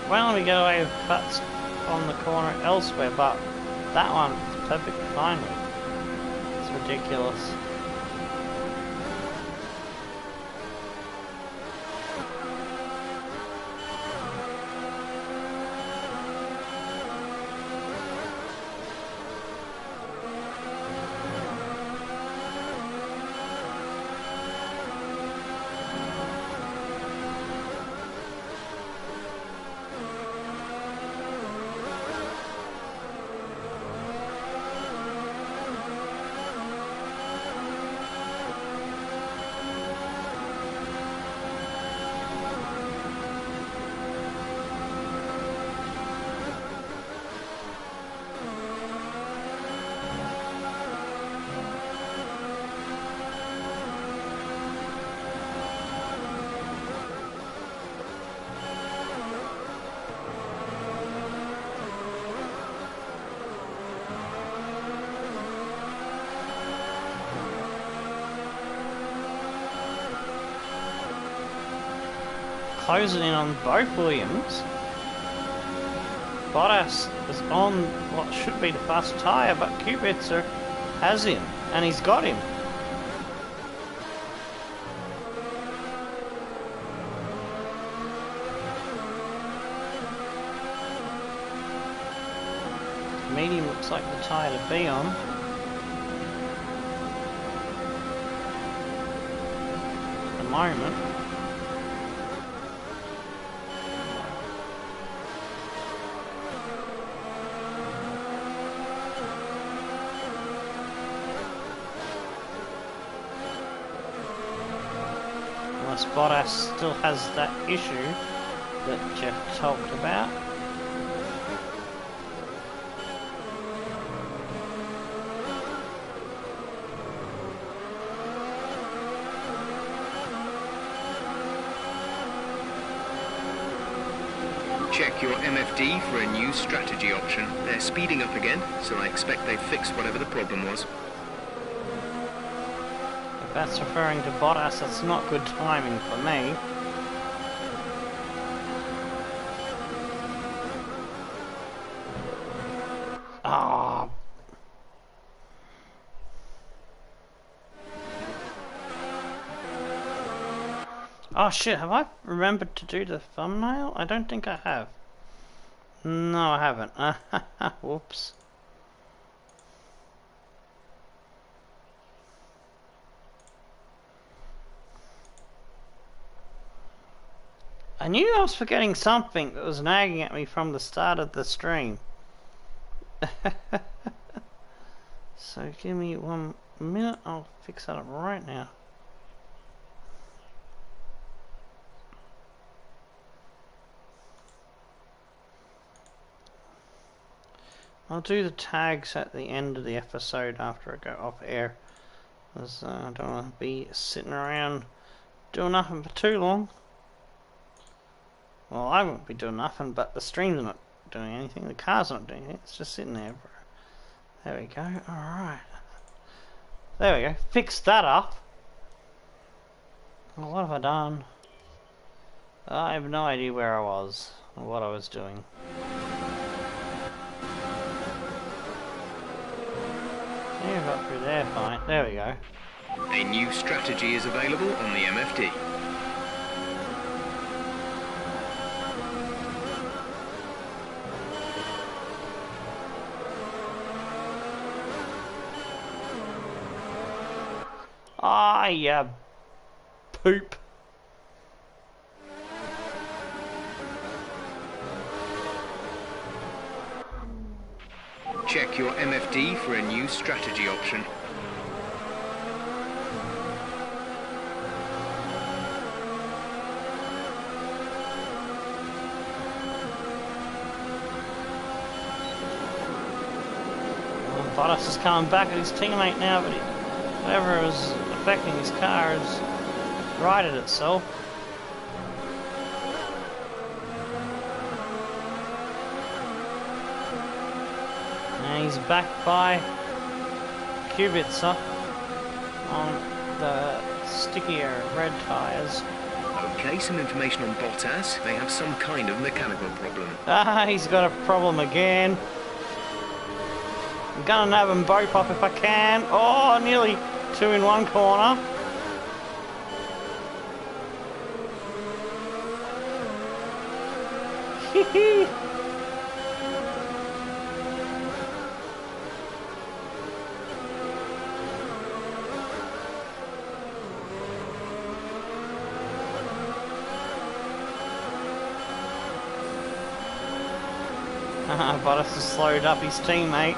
Well, we get away with cuts on the corner elsewhere, but that one is perfectly fine with. It's ridiculous. Closing in on both Williams. Bottas is on what should be the fast tyre, but Kubica has him, and he's got him. Medium looks like the tyre to be on. At the moment. Bottas still has that issue that Jeff talked about. Check your MFD for a new strategy option. They're speeding up again, so I expect they've fixed whatever the problem was. If that's referring to Bottas, that's not good timing for me. Ah. Oh shit, have I remembered to do the thumbnail? I don't think I have. No, I haven't. Whoops. I knew I was forgetting something that was nagging at me from the start of the stream. So give me 1 minute, I'll fix that up right now. I'll do the tags at the end of the episode after I go off air, because I don't want to be sitting around doing nothing for too long. Well, I won't be doing nothing, but the stream's not doing anything, the car's not doing anything, it's just sitting there. There we go, alright. There we go, fixed that up. Well, what have I done? I have no idea where I was, or what I was doing. Yeah, got through there fine, there we go. A new strategy is available on the MFD. Ah, you poop. Check your MFD for a new strategy option. Bottas is coming back at his teammate now, but whatever was affecting his car has righted itself. And he's back by Kubica on the stickier red tyres. Okay, some information on Bottas. They have some kind of mechanical problem. Ah, he's got a problem again. I'm gonna nab them both up if I can. Oh, nearly two in one corner. Hee Bottas has slowed up his teammate.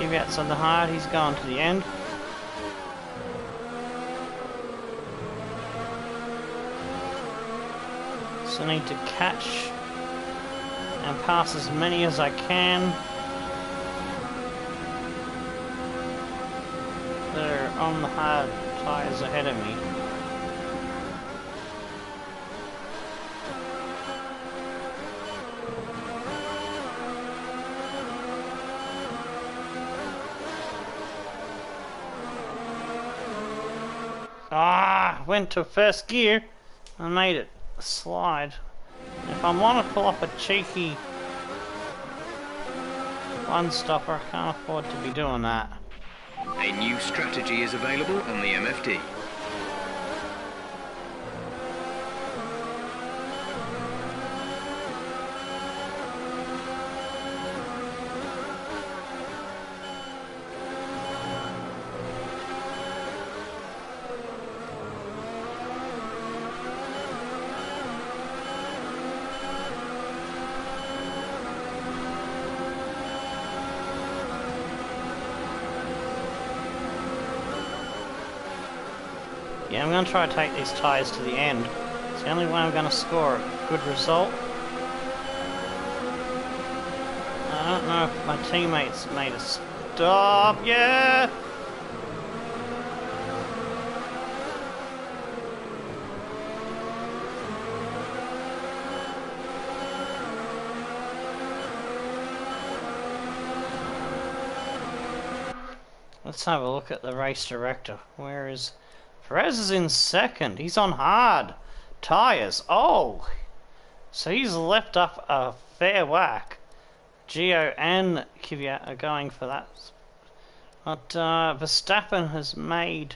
Kvyat's on the hard, he's gone to the end. So I need to catch and pass as many as I can that are on the hard tyres ahead of me. Ah, went to first gear and made it slide. If I want to pull up a cheeky one-stopper, I can't afford to be doing that. A new strategy is available on the MFD. Yeah, I'm going to try to take these tyres to the end. It's the only way I'm going to score a good result. I don't know if my teammates made a stop. Yeah! Let's have a look at the race director. Where is... Perez is in second. He's on hard tyres. Oh! So he's left up a fair whack. Gio and Kvyat are going for that. But Verstappen has made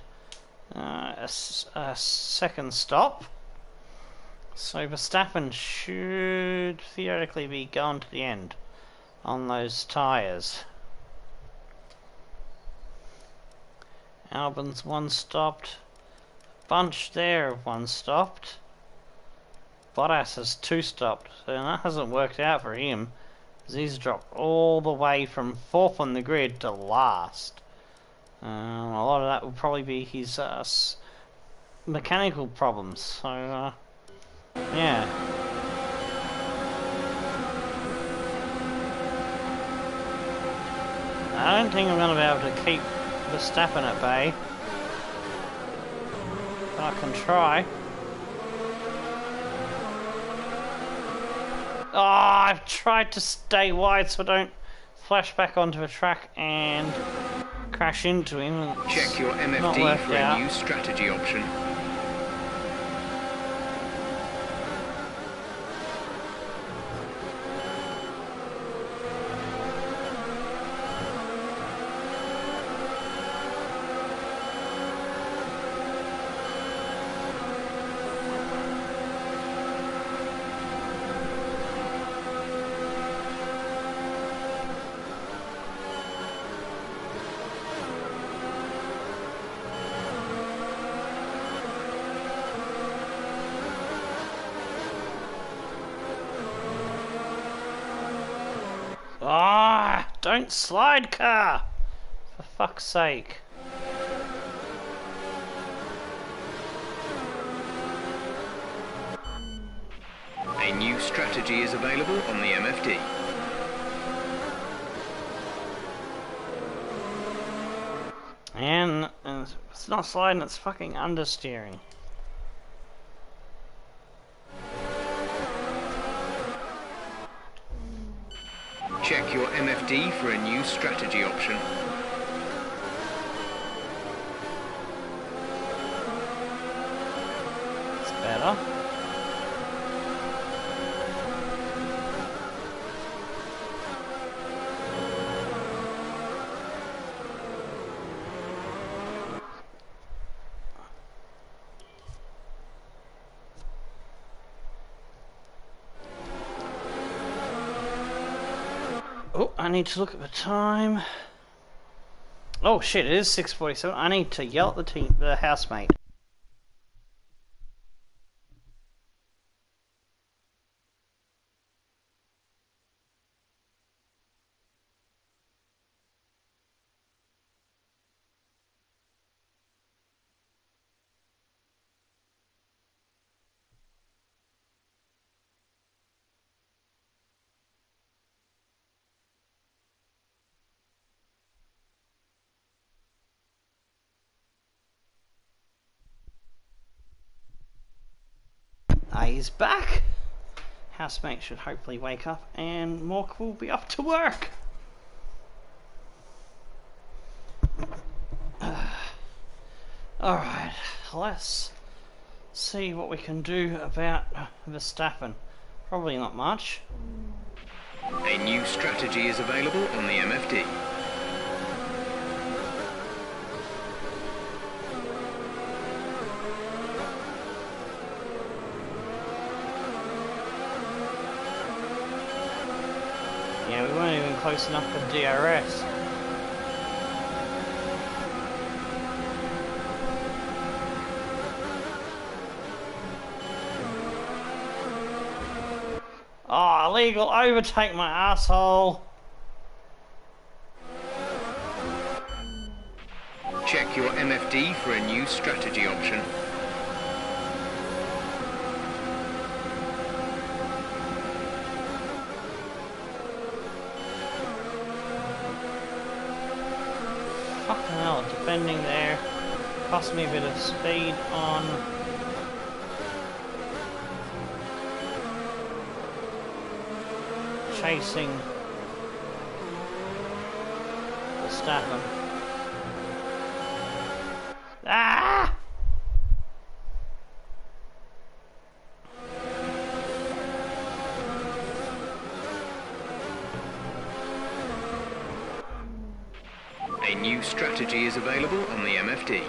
a second stop. So Verstappen should theoretically be going to the end on those tyres. Albon's one stopped. Bunch there of one stopped. Bottas has two stopped, so that hasn't worked out for him. He's dropped all the way from fourth on the grid to last. A lot of that will probably be his mechanical problems. So yeah. I don't think I'm going to be able to keep Verstappen at bay. I can try. Oh, I've tried to stay wide so I don't flash back onto a track and crash into him. Check your MFD for a new strategy option. Don't slide, car! For fuck's sake. A new strategy is available on the MFD. And it's not sliding, it's fucking understeering. Check your MFD for a new strategy option. It's better. Oh, I need to look at the time. Oh shit, it is 6:47. I need to yell at the housemate. He's back. Housemate should hopefully wake up and Mork will be off to work. Alright, let's see what we can do about Verstappen. Probably not much. A new strategy is available on the MFD. Yeah, we weren't even close enough for DRS. Oh, illegal overtake, my asshole. Check your MFD for a new strategy option. Fucking hell, defending there. Cost me a bit of speed on... chasing Verstappen. Ah! A new strategy is available on the MFD.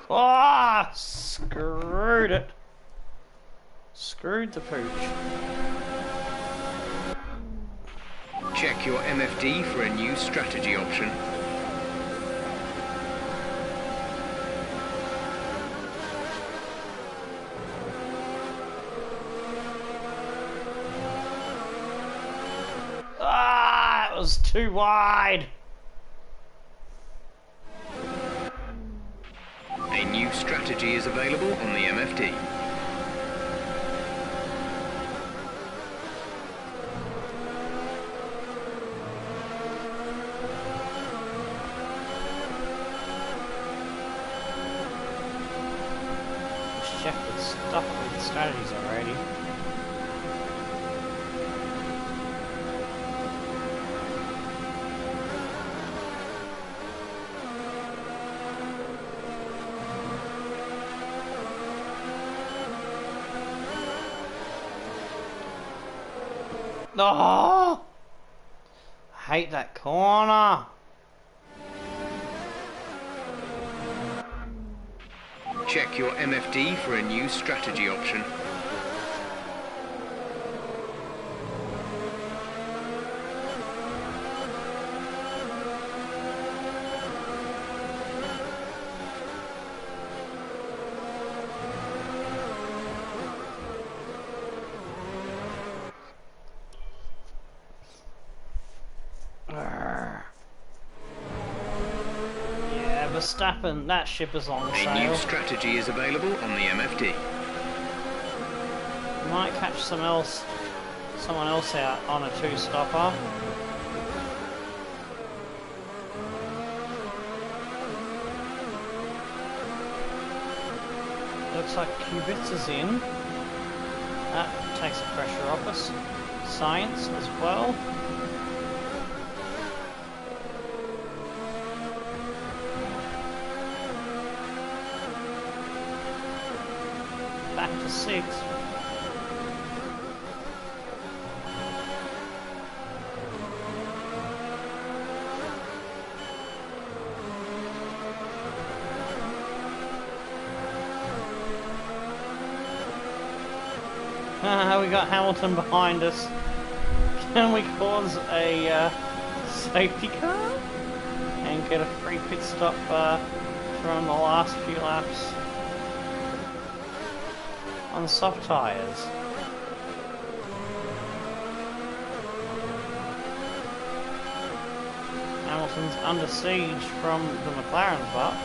Ah, screwed it. Screwed the pooch. Check your MFD for a new strategy option. Ah, it was too wide. A new strategy is available on the MFD. Check the stuff with the strategies already. Oh! I hate that corner. Check your MFD for a new strategy option. Yeah, Verstappen, that ship is on A sale. new strategy is available on the MFD. Might catch someone else out on a two-stopper. Looks like Kubitz is in. That takes the pressure off us. Science as well. Back to 6. We got Hamilton behind us. Can we cause a safety car and get a free pit stop from the last few laps on soft tyres? Hamilton's under siege from the McLaren's butt.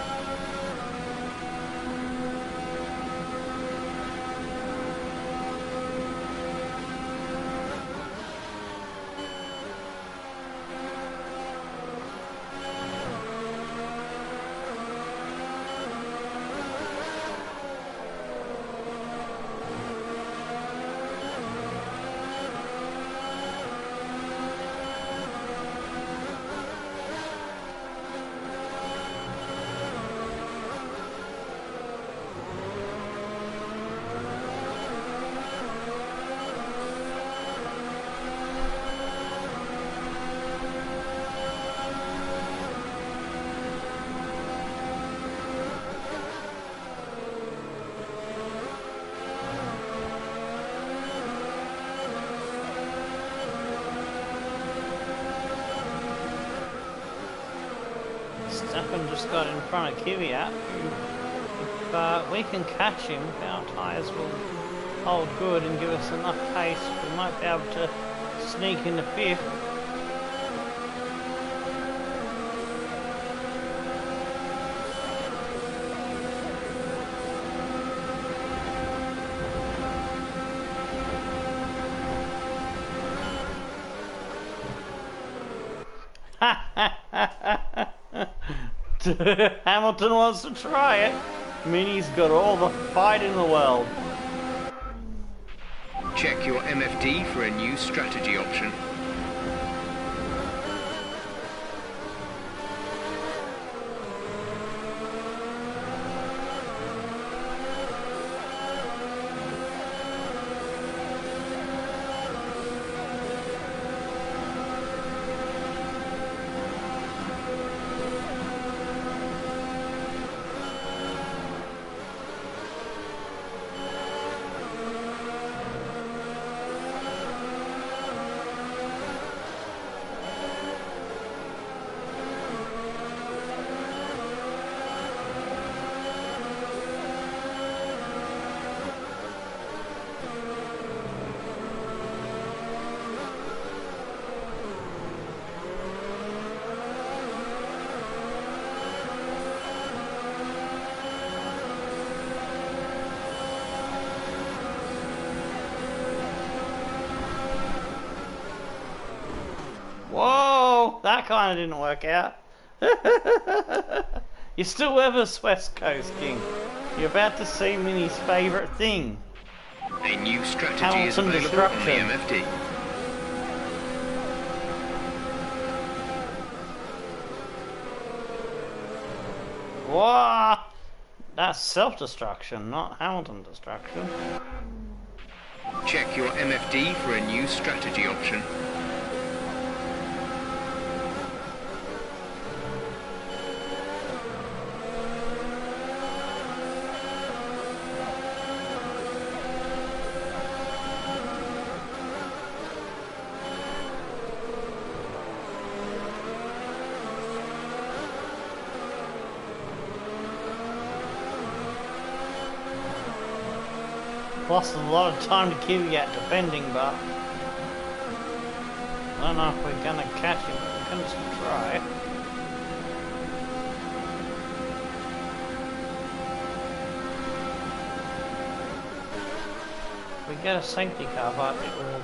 Verstappen just got in front of Kvyat. If we can catch him, our tyres will hold good and give us enough pace. We might be able to sneak into 5th. Hamilton wants to try it. Minnie's got all the fight in the world. Check your MFD for a new strategy option. Whoa, that kind of didn't work out. You're still with us, West Coast King. You're about to see Minnie's favourite thing. A new strategy is Hamilton available on the destruction. MFD. Whoa! That's self-destruction, not Hamilton destruction. Check your MFD for a new strategy option. Lost a lot of time to Kvyat defending, but I don't know if we're gonna catch him. We're gonna just try. If we get a safety car, but it will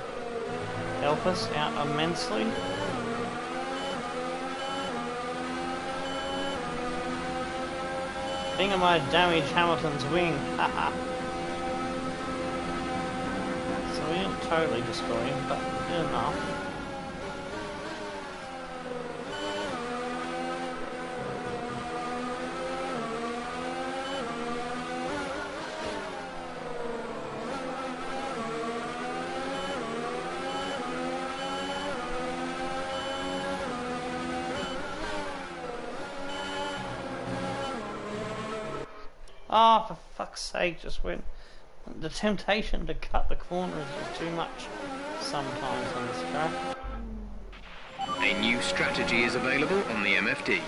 help us out immensely. I think I might damage Hamilton's wing. Haha. So we didn't totally destroy him, but we did enough. Oh, for fuck's sake, just when the temptation to cut the corners is too much sometimes on this track. A new strategy is available on the MFD.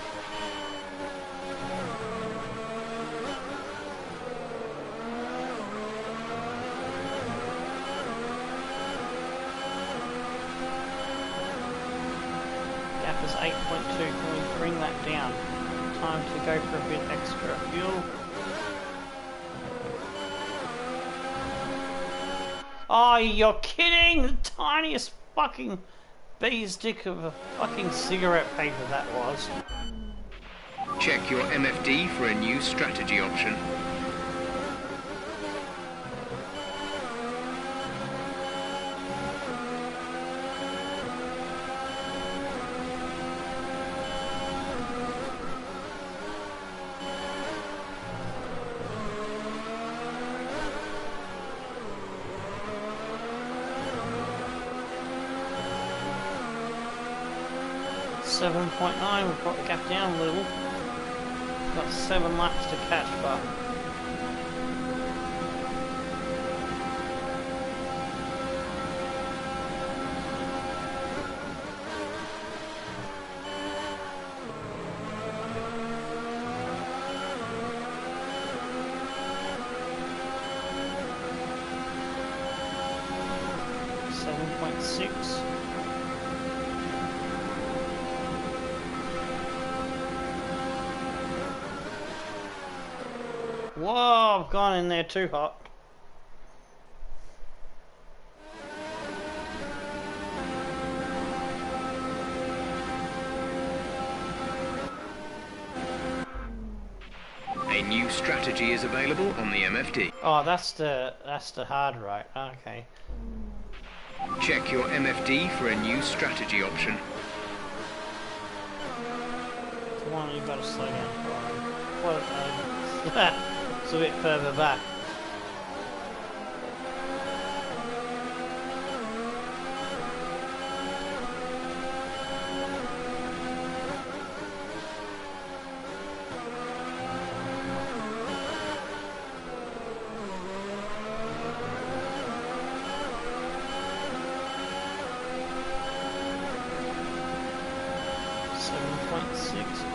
Gap is 8.2, can we bring that down? Time to go for a bit extra fuel. Oh, you're kidding! The tiniest fucking bee's dick of a fucking cigarette paper that was. Check your MFD for a new strategy option. .9, we've brought the gap down a little. Got 7 laps to catch, but .6. Whoa, I've gone in there too hot. A new strategy is available on the MFD. Oh, that's the hard right. Okay. Check your MFD for a new strategy option. Come on, you've got to slow down. What? It's a bit further back.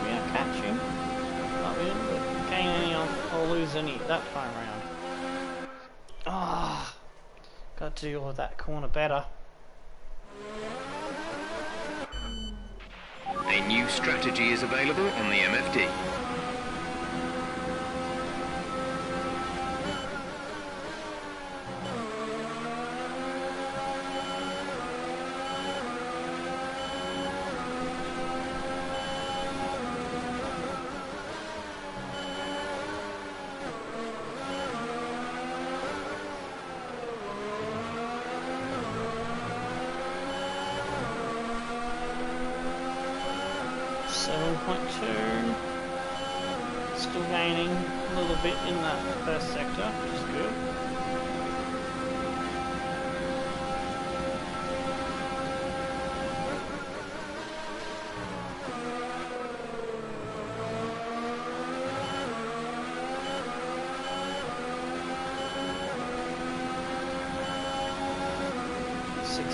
We are catching. Not in, but gain any or lose any that time round. Ah, got to deal with that corner better. A new strategy is available on the MFD. Still gaining a little bit in that first sector, which is good.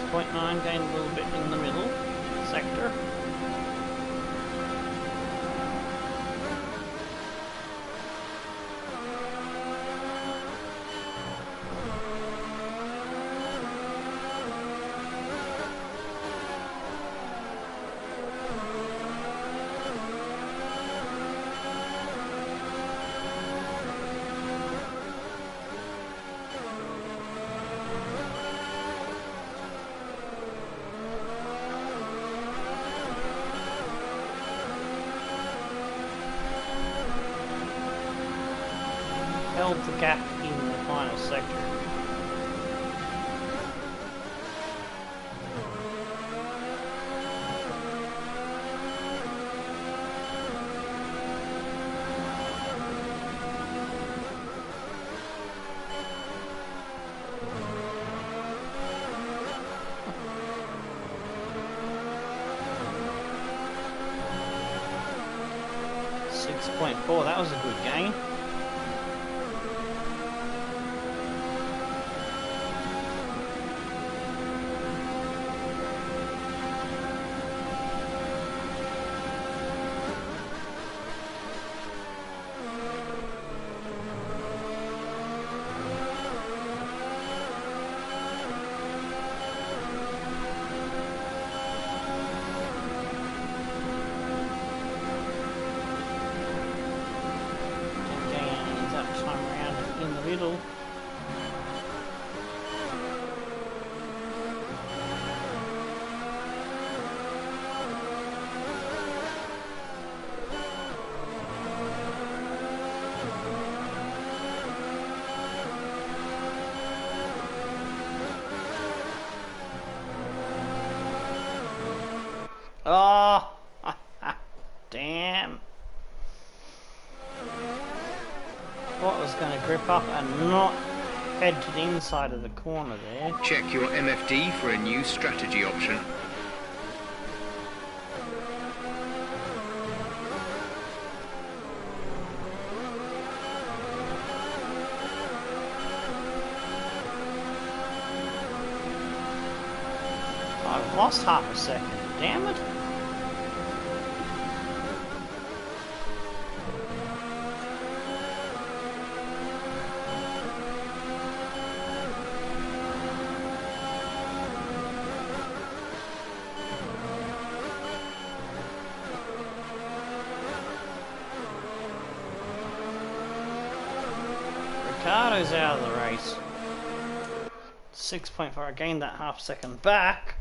.9 gained a little bit in the middle sector. held the gap in the final sector. .4, that was a good gain. Oh, damn. Thought I was going to grip up and not head to the inside of the corner there. Check your MFD for a new strategy option. I've lost half a second, damn it. Ricardo's out of the race. 6.4, I gained that half second back.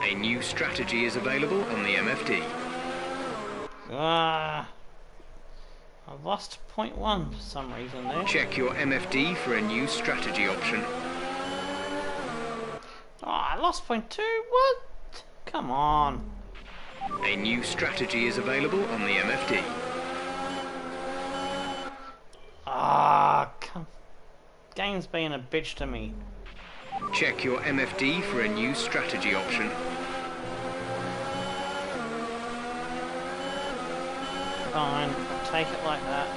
A new strategy is available on the MFD. I've lost 0.1 for some reason there. Check your MFD for a new strategy option. Oh, I lost 0.2? What? Come on. A new strategy is available on the MFD. Come. Game's being a bitch to me. Check your MFD for a new strategy option. Fine, I'll take it like that.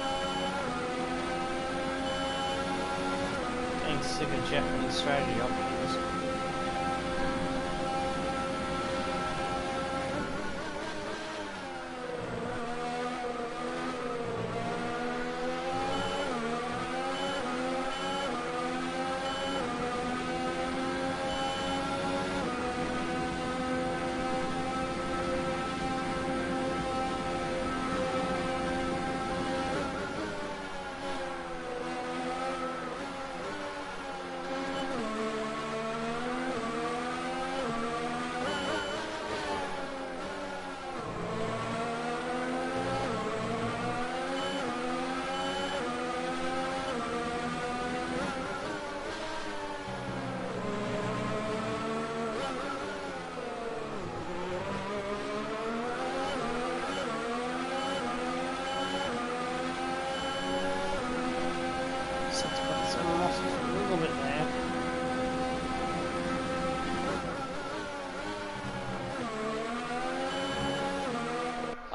Getting sick of Japanese strategy options.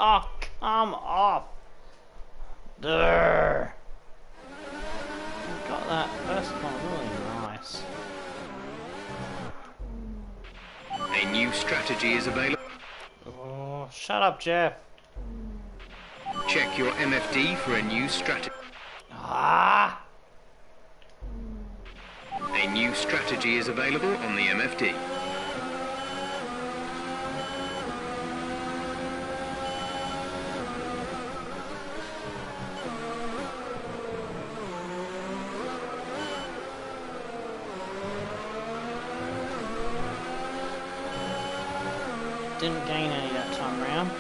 Oh, come off. Durr. Got that first one really nice. A new strategy is available. Oh, shut up, Jeff. Check your MFD for a new strategy. Ah! A new strategy is available on the MFD. Didn't gain any that time round.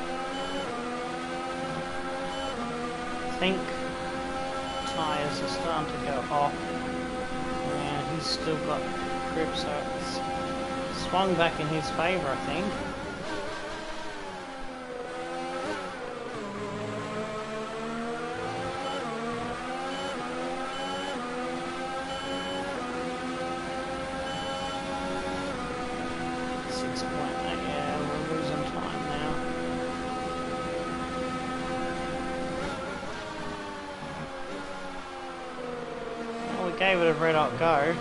I think tyres are starting to go off. And he's still got grip, so it's swung back in his favour, I think. Gave it a red hot go.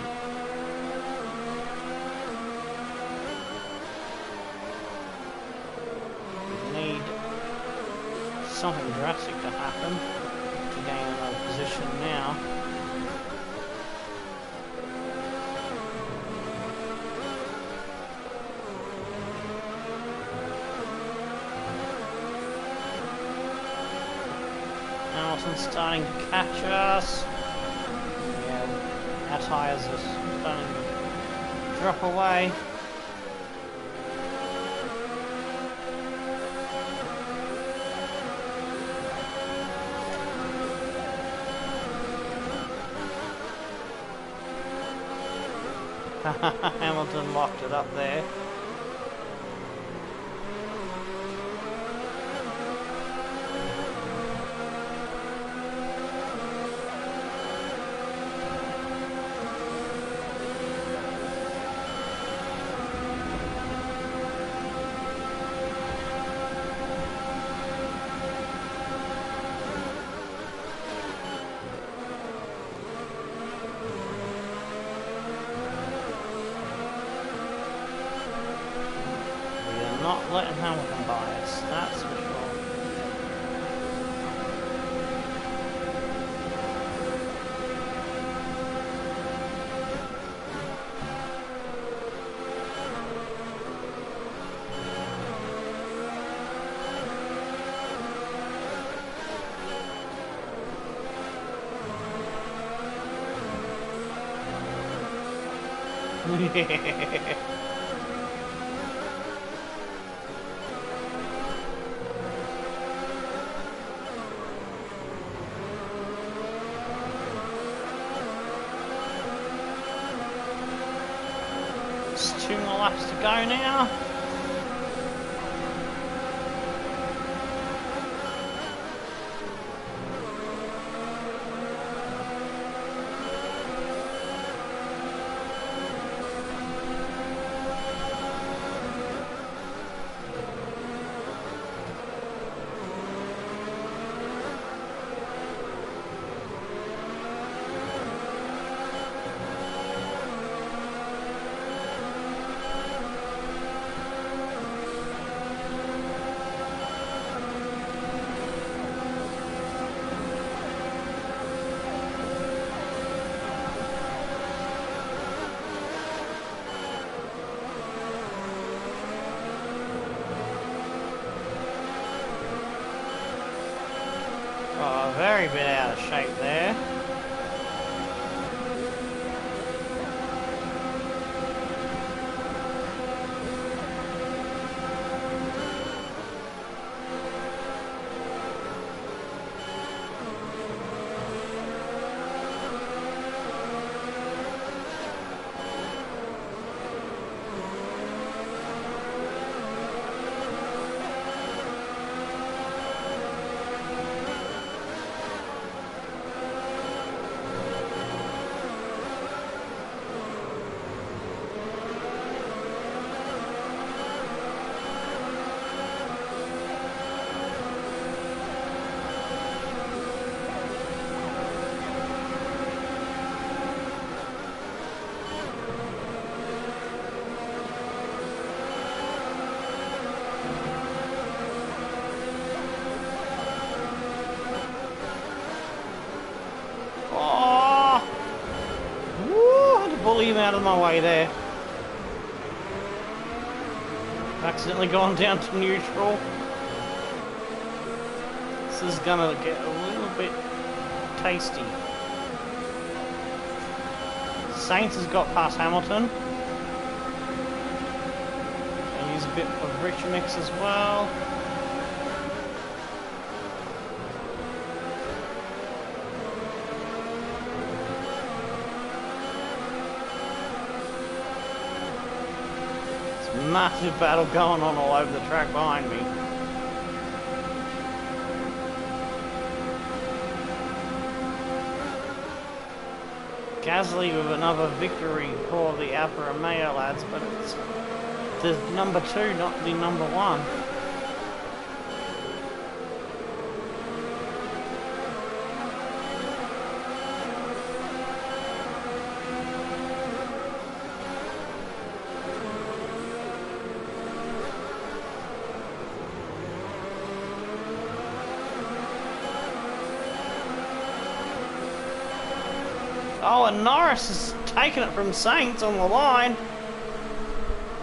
Need something drastic to happen to gain another position now. Hamilton's starting to catch us. Our tyres are starting to drop away. Hamilton locked it up there. Not letting Hamilton buy us, that's for sure. It's 2 more laps to go now. Oh, very bit out of shape there. Bully him out of my way there. Accidentally gone down to neutral. This is gonna get a little bit tasty. Sainz has got past Hamilton. And he's a bit of rich mix as well. It's a massive battle going on all over the track behind me. Gasly with another victory for the Alfa Romeo lads, but it's the number 2, not the number 1. Oh, and Norris has taken it from Sainz on the line.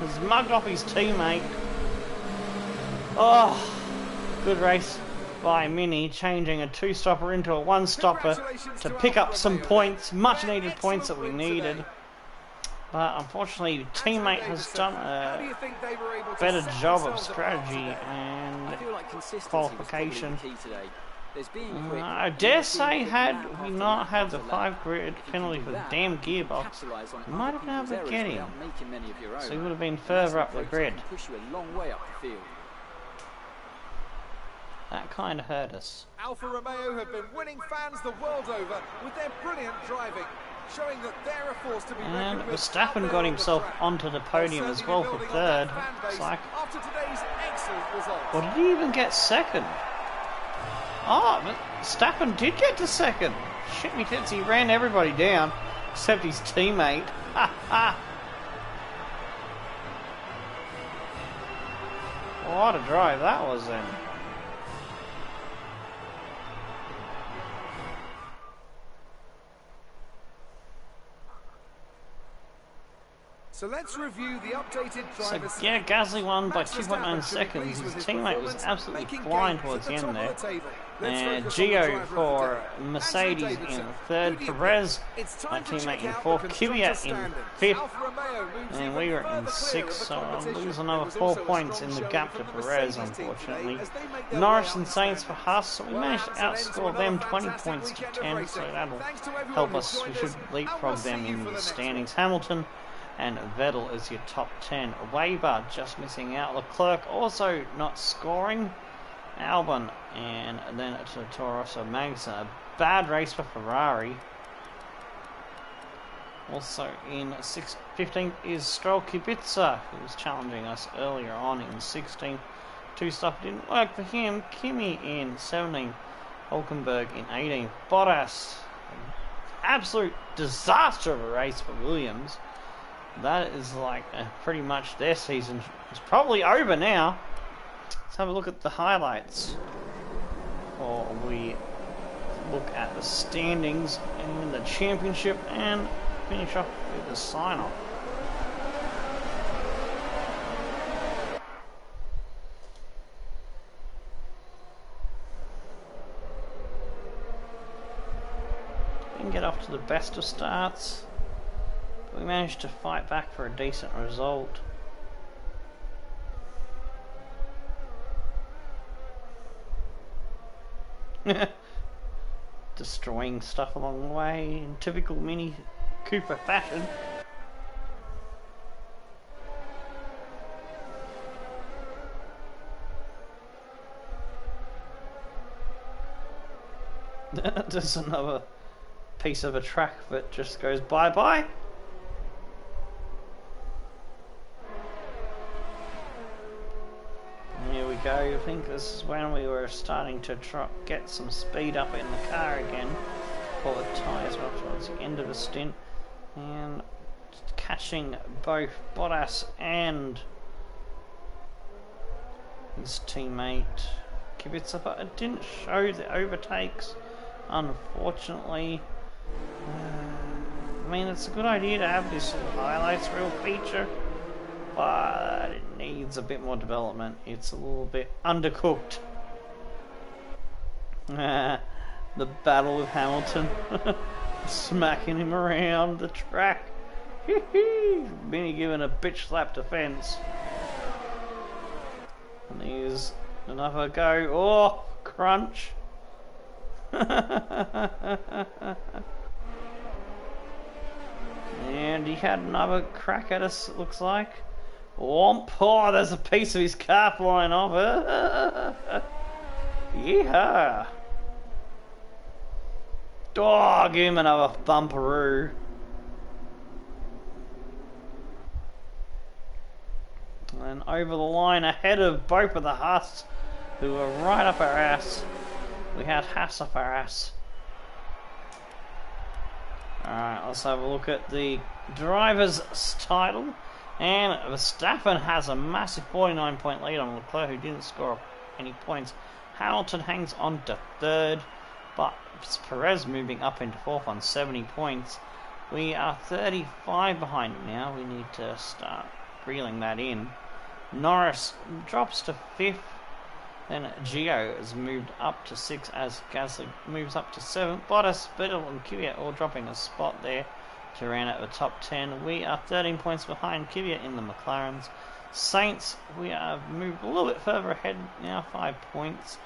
He's mugged off his teammate. Oh, good race by Minnie, changing a 2-stopper into a 1-stopper to pick up some points, much needed points that we needed. But unfortunately, the teammate has done a better job of strategy and qualification. I dare say, had we not had the 5 grid penalty for the damn gearbox, we might have been able to get him. So he would have been further up the grid. That kind of hurt us. Alfa Romeo have been winning fans the world over with their brilliant driving, showing that they're a force to be reckoned with. And Verstappen got himself onto the podium as well for 3rd. It's like, after today's excellent results. or did he even get 2nd? Oh, but Verstappen did get to 2nd. Shit me tits, he ran everybody down, except his teammate. Ha ha! What a drive that was then. So let's review the updated driver. So yeah, Gasly won by 2.9 seconds. His teammate was absolutely flying towards the end there. And Gio for Mercedes in 3rd, Perez, my teammate in 4th, Kvyat in 5th, and we were in 6th, so I'll lose another 4 points in the gap to Perez, unfortunately. Norris and Sainz for Haas, so we managed to outscore them 20 points to 10, so that'll help us. We should leapfrog them in the standings. Hamilton and Vettel is your top 10. Weber just missing out. Leclerc also not scoring. Albon and then to Toro Rosso. Magnussen. A bad race for Ferrari. Also in 15th is Stroll. Kubica, who was challenging us earlier on in 16th. 2-stop didn't work for him. Kimi in 17th. Hulkenberg in 18th. Bottas. Absolute disaster of a race for Williams. That is like pretty much their season is probably over now. Let's have a look at the highlights. Or we look at the standings in the championship and finish off with the sign-off. Didn't get off to the best of starts. We managed to fight back for a decent result. Destroying stuff along the way in typical Mini Cooper fashion. There's another piece of a track that just goes bye-bye. Here we go. I think this is when we were starting to get some speed up in the car again. Pull the tyres up towards the end of the stint. And catching both Bottas and his teammate Kubica, but it didn't show the overtakes, unfortunately. I mean, it's a good idea to have this highlights reel feature, but it needs a bit more development. It's a little bit undercooked. The battle with Hamilton. Smacking him around the track. Minnie giving a bitch slap defense. Here's another go. Oh, crunch. And he had another crack at us, it looks like. Womp. Oh, there's a piece of his car flying off. Yeah. Oh, give him another thumperoo. And over the line ahead of both of the Haas, who were right up our ass. We had Haas up our ass. Alright, let's have a look at the driver's title. And Verstappen has a massive 49-point lead on Leclerc, who didn't score any points. Hamilton hangs on to third, but it's Perez moving up into fourth on 70 points. We are 35 behind now. We need to start reeling that in. Norris drops to fifth. Then Gio has moved up to 6th as Gasly moves up to 7th. Bottas, Vettel and Kvyat all dropping a spot there to round out the top 10. We are 13 points behind Kvyat in the McLarens. Saints, we have moved a little bit further ahead now, 5 points.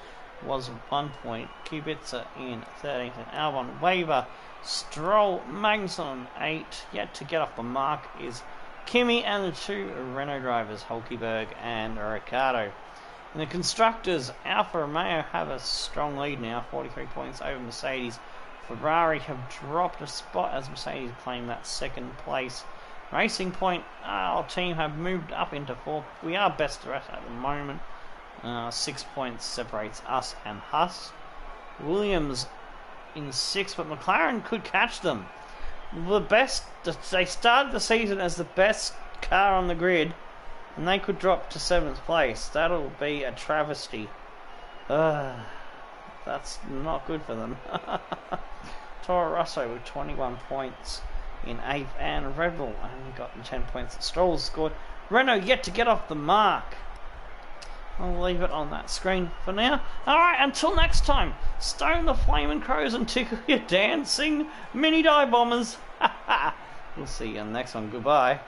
Was 1 point. Kubica in 13th. And Albon, Weber, Stroll, Magnussen 8. Yet to get off the mark is Kimi and the 2 Renault drivers, Hulkenberg and Ricciardo. In the constructors, Alfa Romeo have a strong lead now, 43 points over Mercedes. Ferrari have dropped a spot as Mercedes claim that second place. Racing Point, our team have moved up into 4th. We are best rest at the moment. 6 points separates us and Haas. Williams in 6th, but McLaren could catch them. They started the season as the best car on the grid, and they could drop to 7th place. That'll be a travesty. That's not good for them. Toro Rosso with 21 points in 8th, and Red Bull only got 10 points. Stroll scored. Renault yet to get off the mark. I'll leave it on that screen for now. Alright, until next time, stone the flaming crows and tickle your dancing mini dive bombers. We'll see you in the next one. Goodbye.